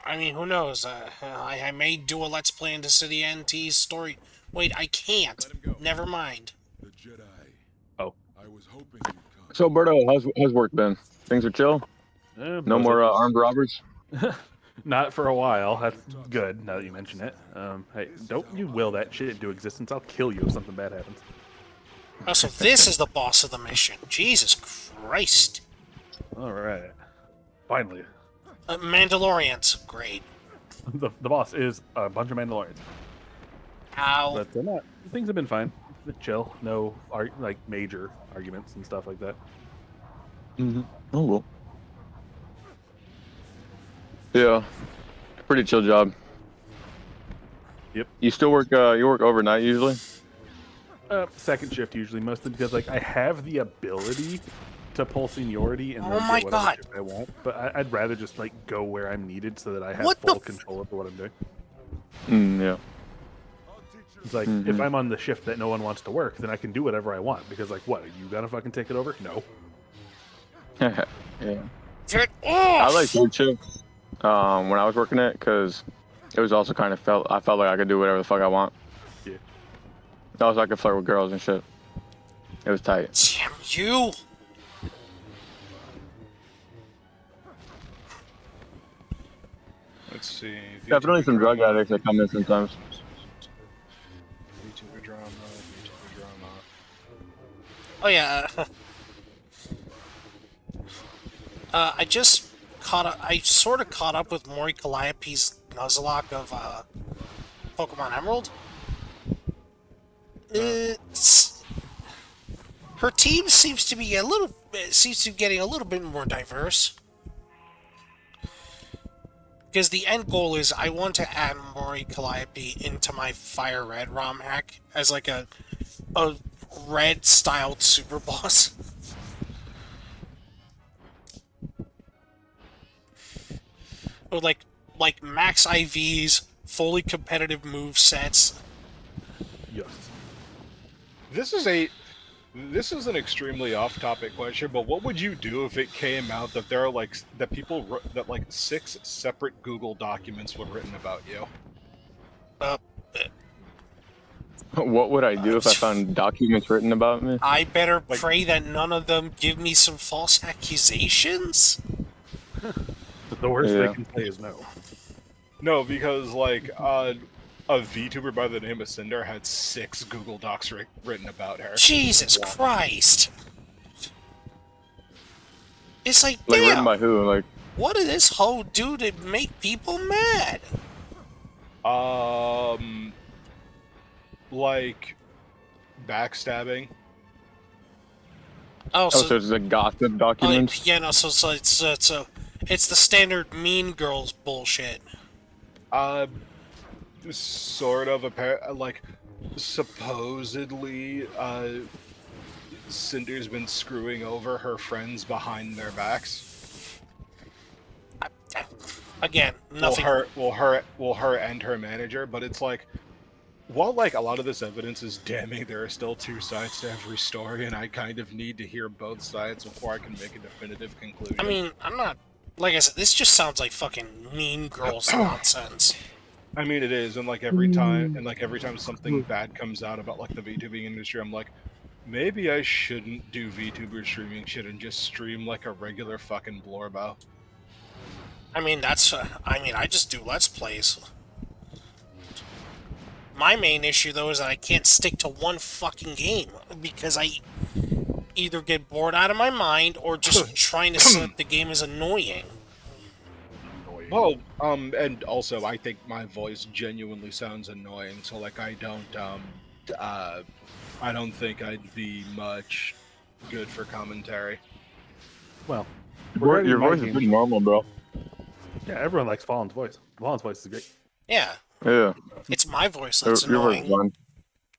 I mean, who knows? I may do a Let's Play in Dissidia NT story. Wait, I can't. Never mind. The Jedi. Oh. I was hoping you'd come. So Berto, how's work been? Things are chill. No more armed robbers. Not for a while. That's good. Now that you mention it. Hey, don't you will that shit into existence? I'll kill you if something bad happens. Oh, so this is the boss of the mission. Jesus Christ. All right. Finally, Mandalorians. Great. the boss is a bunch of Mandalorians, Ow. but they're not. Things have been fine. Chill. No like major arguments and stuff like that. Mm-hmm. Oh well. Yeah, pretty chill job. Yep. You still work? You work overnight usually? Second shift usually, mostly because like I have the ability to pull seniority and Oh then my get whatever God. shift I want, but I'd rather just like go where I'm needed so that I have What the full control over what I'm doing. Yeah. It's like if I'm on the shift that no one wants to work, then I can do whatever I want because like what? Are you gonna fucking take it over? No. Yeah. Get I off! like third shift when I was working it because it was also kind of I felt like I could do whatever the fuck I want. Yeah. Also, I could flirt with girls and shit. It was tight. Damn you! Let's see. Definitely some drug addicts that come in sometimes. VTuber drama. VTuber drama. Oh yeah. I just I sort of caught up with Mori Calliope's Nuzlocke of Pokemon Emerald. Her team seems to be getting a little bit more diverse. Because the end goal is I want to add Mori Calliope into my Fire Red ROM hack as like a red styled super boss. Or like max IVs, fully competitive move sets. Yes. This is an extremely off-topic question, but what would you do if it came out that there are that like 6 separate Google documents were written about you? What would I do if I found documents written about me? I better pray that none of them give me some false accusations. But the worst Yeah. they can say is no. No, because like a VTuber by the name of Cinder had 6 Google Docs written about her. Jesus Christ! It's like, Like damn, written by who? Like what did this hoe do to make people mad? Like backstabbing. Oh, so it's like gossip documents. yeah, no, so it's the standard Mean Girls bullshit. Sort of like supposedly Cinder's been screwing over her friends behind their backs. Again, nothing. Well, her and her manager, but it's like, while like a lot of this evidence is damning, there are still 2 sides to every story, and I kind of need to hear both sides before I can make a definitive conclusion. I mean, I'm not. Like I said, this just sounds like fucking Mean Girls nonsense. I mean, it is, and like every time something bad comes out about like the VTubing industry, I'm like, maybe I shouldn't do VTuber streaming shit and just stream like a regular fucking Blorbo. I mean, I just do Let's Plays. My main issue, though, is that I can't stick to one fucking game because I either get bored out of my mind or just trying to set up the game is annoying. Well, and also I think my voice genuinely sounds annoying, so like I don't think I'd be much good for commentary. Well, Your voice is pretty normal, bro. Yeah, everyone likes Fallen's voice. Fallen's voice is great. Yeah, Yeah. it's my voice that's Your voice annoying.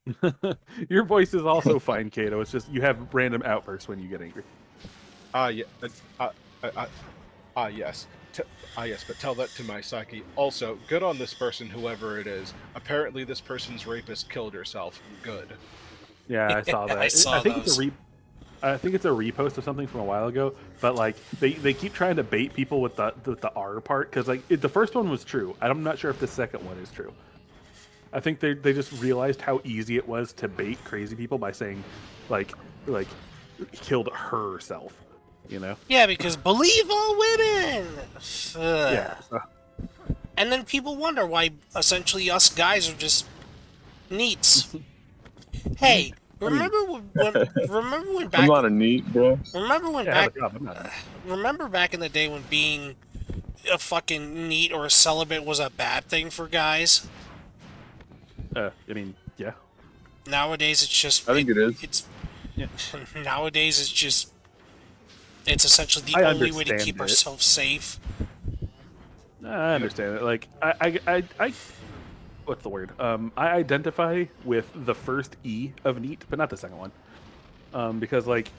is fun. Your voice is also fine, Kato. It's just you have random outbursts when you get angry. Yes. Yes, but tell that to my psyche. Also, good on this person, whoever it is. Apparently, this person's rapist killed herself. Good. Yeah, I saw that. I saw think those. I think it's a repost of something from a while ago. But like they keep trying to bait people with the R part because like the first one was true. I'm not sure if the second one is true. I think they just realized how easy it was to bait crazy people by saying like killed herself. You know? Yeah, because believe all women. Yeah. And then people wonder why essentially us guys are just neats. Hey, remember when I'm back not a neat, bro. remember when Yeah, have back a job. I'm not. remember back in the day when being a fucking neat or a celibate was a bad thing for guys? I mean, yeah. Nowadays it's just I think it is. it's Yeah. nowadays it's essentially the I only way to understand keep it. ourselves safe. I understand it. Like, I what's the word? I identify with the first E of neat, but not the second one. Because like,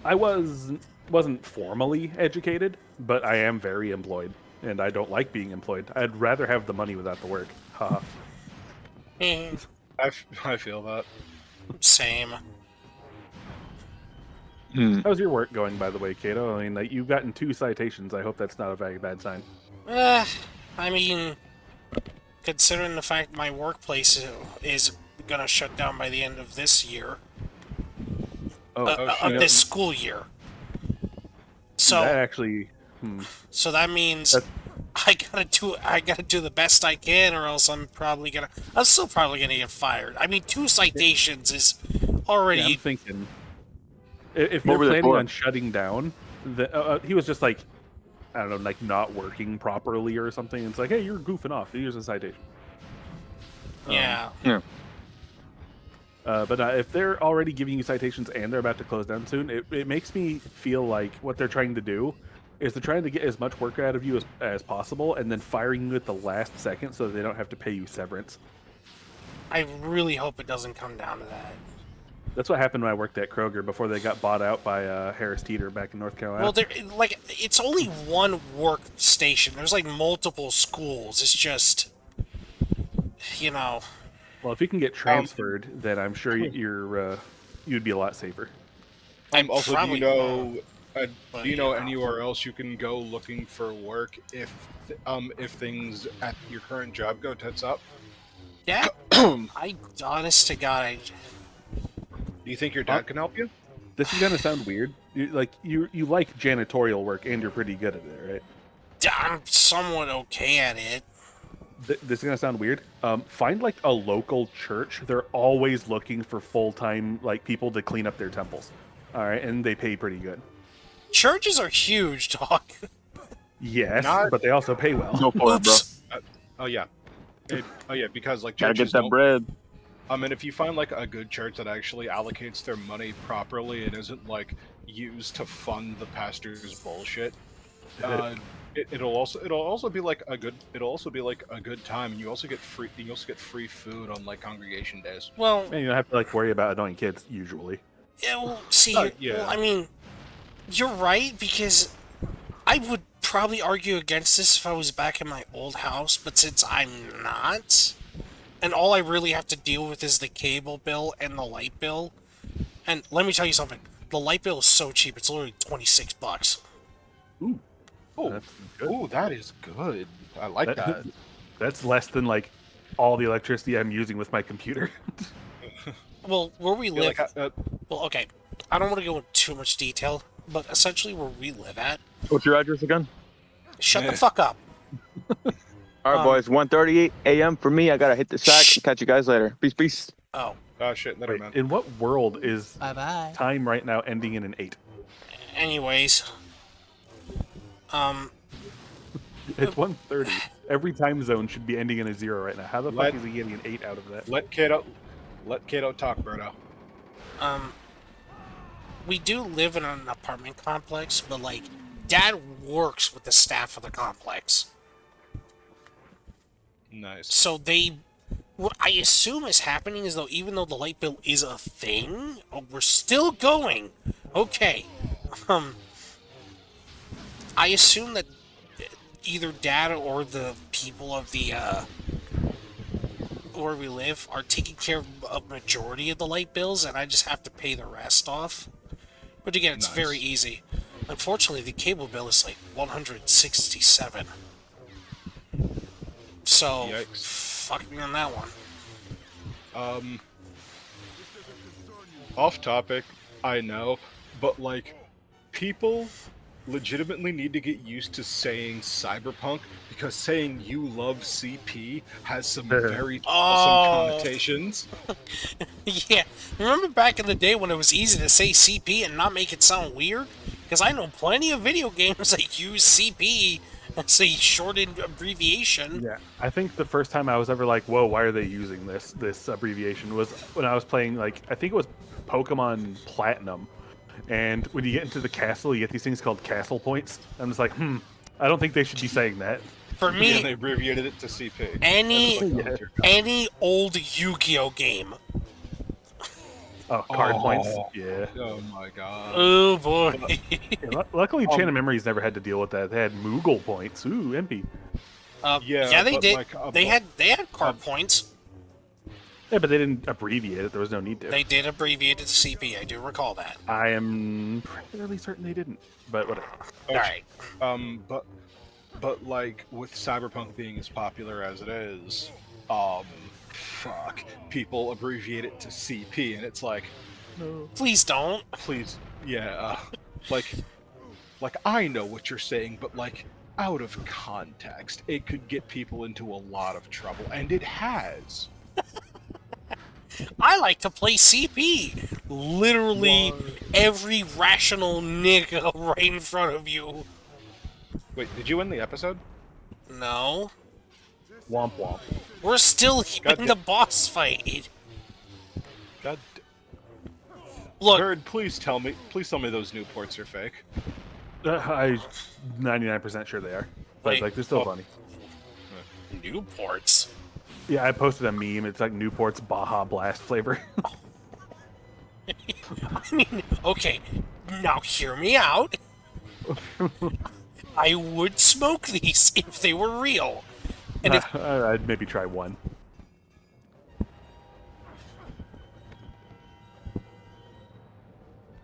I wasn't formally educated, but I am very employed, and I don't like being employed. I'd rather have the money without the work. Haha. I feel that. Same. How's your work going, by the way, Kato? I mean, like, you've gotten 2 citations. I hope that's not a very bad sign. I mean, considering the fact my workplace is gonna shut down by the end of this year, of this school year. So that actually, so that means That's- I gotta do the best I can, or else I'm still probably gonna get fired. I mean, 2 citations is already. yeah, I'm thinking if What they're were they planning for? on shutting down, he was just like, I don't know, like not working properly or something. It's like, hey, you're goofing off. Here's a citation. Yeah. But if they're already giving you citations and they're about to close down soon, it makes me feel like what they're trying to do is they're trying to get as much work out of you as possible and then firing you at the last second so that they don't have to pay you severance. I really hope it doesn't come down to that. That's what happened when I worked at Kroger before they got bought out by Harris Teeter back in North Carolina. Well, it's only one workstation. There's like multiple schools. It's just, you know. Well, if you can get transferred, then I'm sure you'd be a lot safer. Also, do probably you know? won't, Do but, you know yeah. anywhere else you can go looking for work if things at your current job go tits up? Yeah. Honest to God, Do you think your dad can help you? This is gonna sound weird. You like janitorial work and you're pretty good at it, right? I'm somewhat okay at it. This is gonna sound weird. Find like a local church. They're always looking for full-time like people to clean up their temples. All right, and they pay pretty good. Churches are huge, dog. Yes, Not- but they also pay well. Go for it, bro. Oops. Oh yeah, because like Gotta churches get that don't- bread. And if you find like a good church that actually allocates their money properly and isn't like used to fund the pastor's bullshit, it'll also be like a good time, and you also get free food on like congregation days. Well, And you don't have to like worry about annoying kids usually. yeah, well, see, Yeah. well, I mean, you're right, because I would probably argue against this if I was back in my old house, but since I'm not, and all I really have to deal with is the cable bill and the light bill, and let me tell you something, the light bill is so cheap, it's literally $26. Oh, That's good. oh, that is good. I like that. That's less than like all the electricity I'm using with my computer. Well, where we Yeah, live, like, well, okay, I don't want to go into too much detail, but essentially where we live at, What's your address again? shut the fuck up. All right, boys. 1:38 a.m. for me. I gotta hit the sack. Catch you guys later. Peace, peace. Oh, oh shit, never Wait, mind. in what world is Bye bye. time right now ending in an 8? anyways, It's 1:30. Every time zone should be ending in a 0 right now. How the fuck Let- is he getting an 8 out of that? Let Kato talk, Berto. we do live in an apartment complex, but like, Dad works with the staff of the complex. Nice. So what I assume is happening is though, even though the light bill is a thing, we're still going. Okay. I assume that either Dad or the people of the where we live are taking care of a majority of the light bills, and I just have to pay the rest off. But again, it's Nice. very easy. Unfortunately, the cable bill is like 167. So, Yikes. fuck me on that one. Off topic, I know, but like people legitimately need to get used to saying cyberpunk because saying you love CP has some very awesome Oh. connotations. Yeah, remember back in the day when it was easy to say CP and not make it sound weird? Because I know plenty of video games that use CP as a shortened abbreviation. Yeah, I think the first time I was ever like, "Whoa, why are they using this abbreviation?" was when I was playing, like, I think it was Pokemon Platinum, and when you get into the castle, you get these things called castle points. I'm just like, I don't think they should be saying that. For Yeah, me, they abbreviated it to CP. any And it's like, oh, any old Yu-Gi-Oh game. Oh, card points. Oh. Yeah. oh my god. Oh boy. Luckily, Chain of Memories never had to deal with that. They had Moogle points. Ooh, MP. Yeah, they but did. like, They had card points. Yeah, but they didn't abbreviate it. There was no need to. They did abbreviate it to CP. I do recall that. I am fairly certain they didn't. But whatever. All right. But like with Cyberpunk being as popular as it is, fuck, people abbreviate it to CP, and it's like, Please don't. please, yeah, like I know what you're saying, but like out of context, it could get people into a lot of trouble, and it has. I like to play CP. Literally every rational nigga right in front of you. Wait, did you win the episode? No. Womp womp. We're still God in the boss fight. God, Look, Bird, please tell me those Newports are fake. I'm 99% sure they are. But Wait. like, they're still funny. Newports. Yeah, I posted a meme. It's like Newport's Baja Blast flavor. I mean, okay, now hear me out. I would smoke these if they were real. And if I'd maybe try one.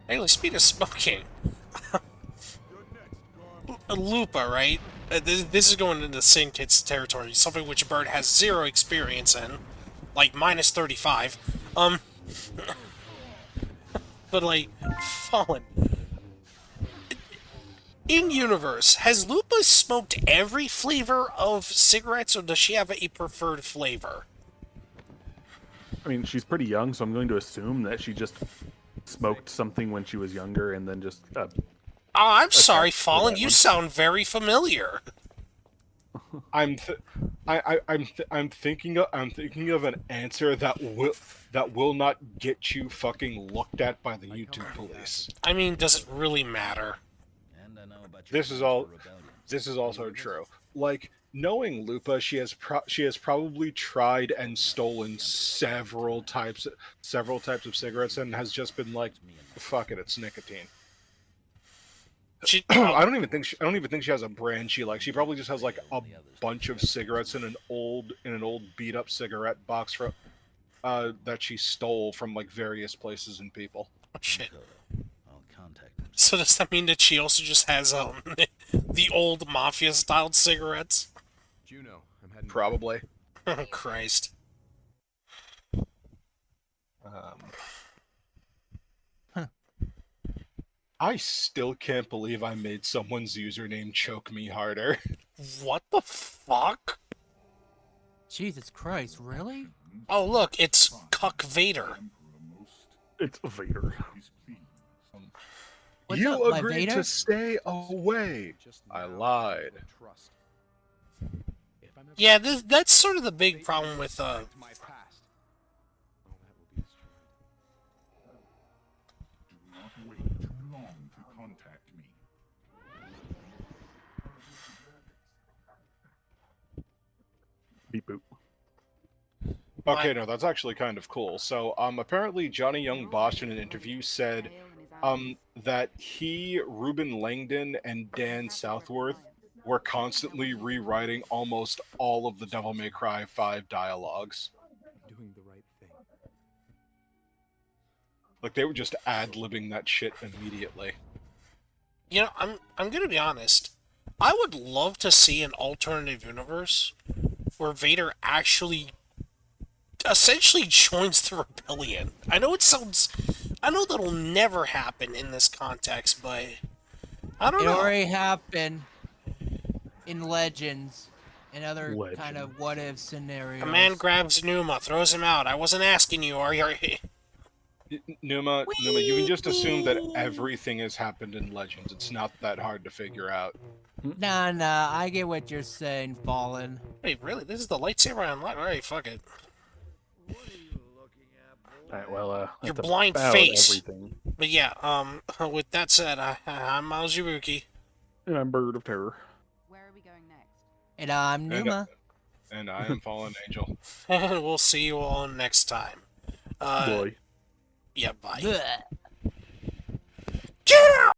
Hey, speed of smoking. Lupa, right? This is going into Sin Kids territory, something which Bird has zero experience in, like minus 35. But like, Fallen. In universe, has Lupa smoked every flavor of cigarettes, or does she have a preferred flavor? I mean, she's pretty young, so I'm going to assume that she just smoked something when she was younger and then just. Oh, I'm sorry, that Fallen. You one. sound very familiar. I'm thinking of an answer that will not get you fucking looked at by the YouTube police. I mean, does it really matter? This is also true. Like, knowing Lupa, she has probably tried and stolen several types of cigarettes and has just been like, fuck it, it's nicotine. She, I don't even think she has a brand she likes. She probably just has like a bunch of cigarettes in an old beat up cigarette box for that she stole from like various places and people. oh, shit. So does that mean that she also just has the old mafia-styled cigarettes? Juno, I'm heading. Probably. Oh, Christ. I still can't believe I made someone's username choke me harder. What the fuck? Jesus Christ, really? Oh, look, it's Cuck Vader. It's Vader. What's You up, my agreed Vader? to stay away. I lied. Trust. If I'm ever Yeah, that's sort of the big problem with, my past. Oh, that will be a Not wait too long to contact me. Beep boop. Okay, no, that's actually kind of cool. So, apparently Johnny Young Bosch in an interview said, that he, Ruben Langdon, and Dan Southworth were constantly rewriting almost all of the Devil May Cry 5 dialogues. doing the right thing. Like, they were just ad-libbing that shit immediately. you know, I'm gonna be honest. I would love to see an alternative universe where Vader actually essentially joins the rebellion. I know that'll never happen in this context, but I don't It know. already happened in Legends and other kind Legend. of what if scenarios. A man grabs Numa, throws him out. I wasn't asking you, are you? Numa, you can just assume that everything has happened in Legends. It's not that hard to figure out. Nah, I get what you're saying, Fallen. Wait, really? This is the lightsaber unlock? Alright, fuck it. Alright, well, Your that's blind about face. everything. But yeah, with that said, I'm Miles Yabuki. And I'm Bird of Terror. Where are we going next? And I'm Numa. And I am Fallen Angel. And we'll see you all next time. Boy. Yeah, bye. Bleh.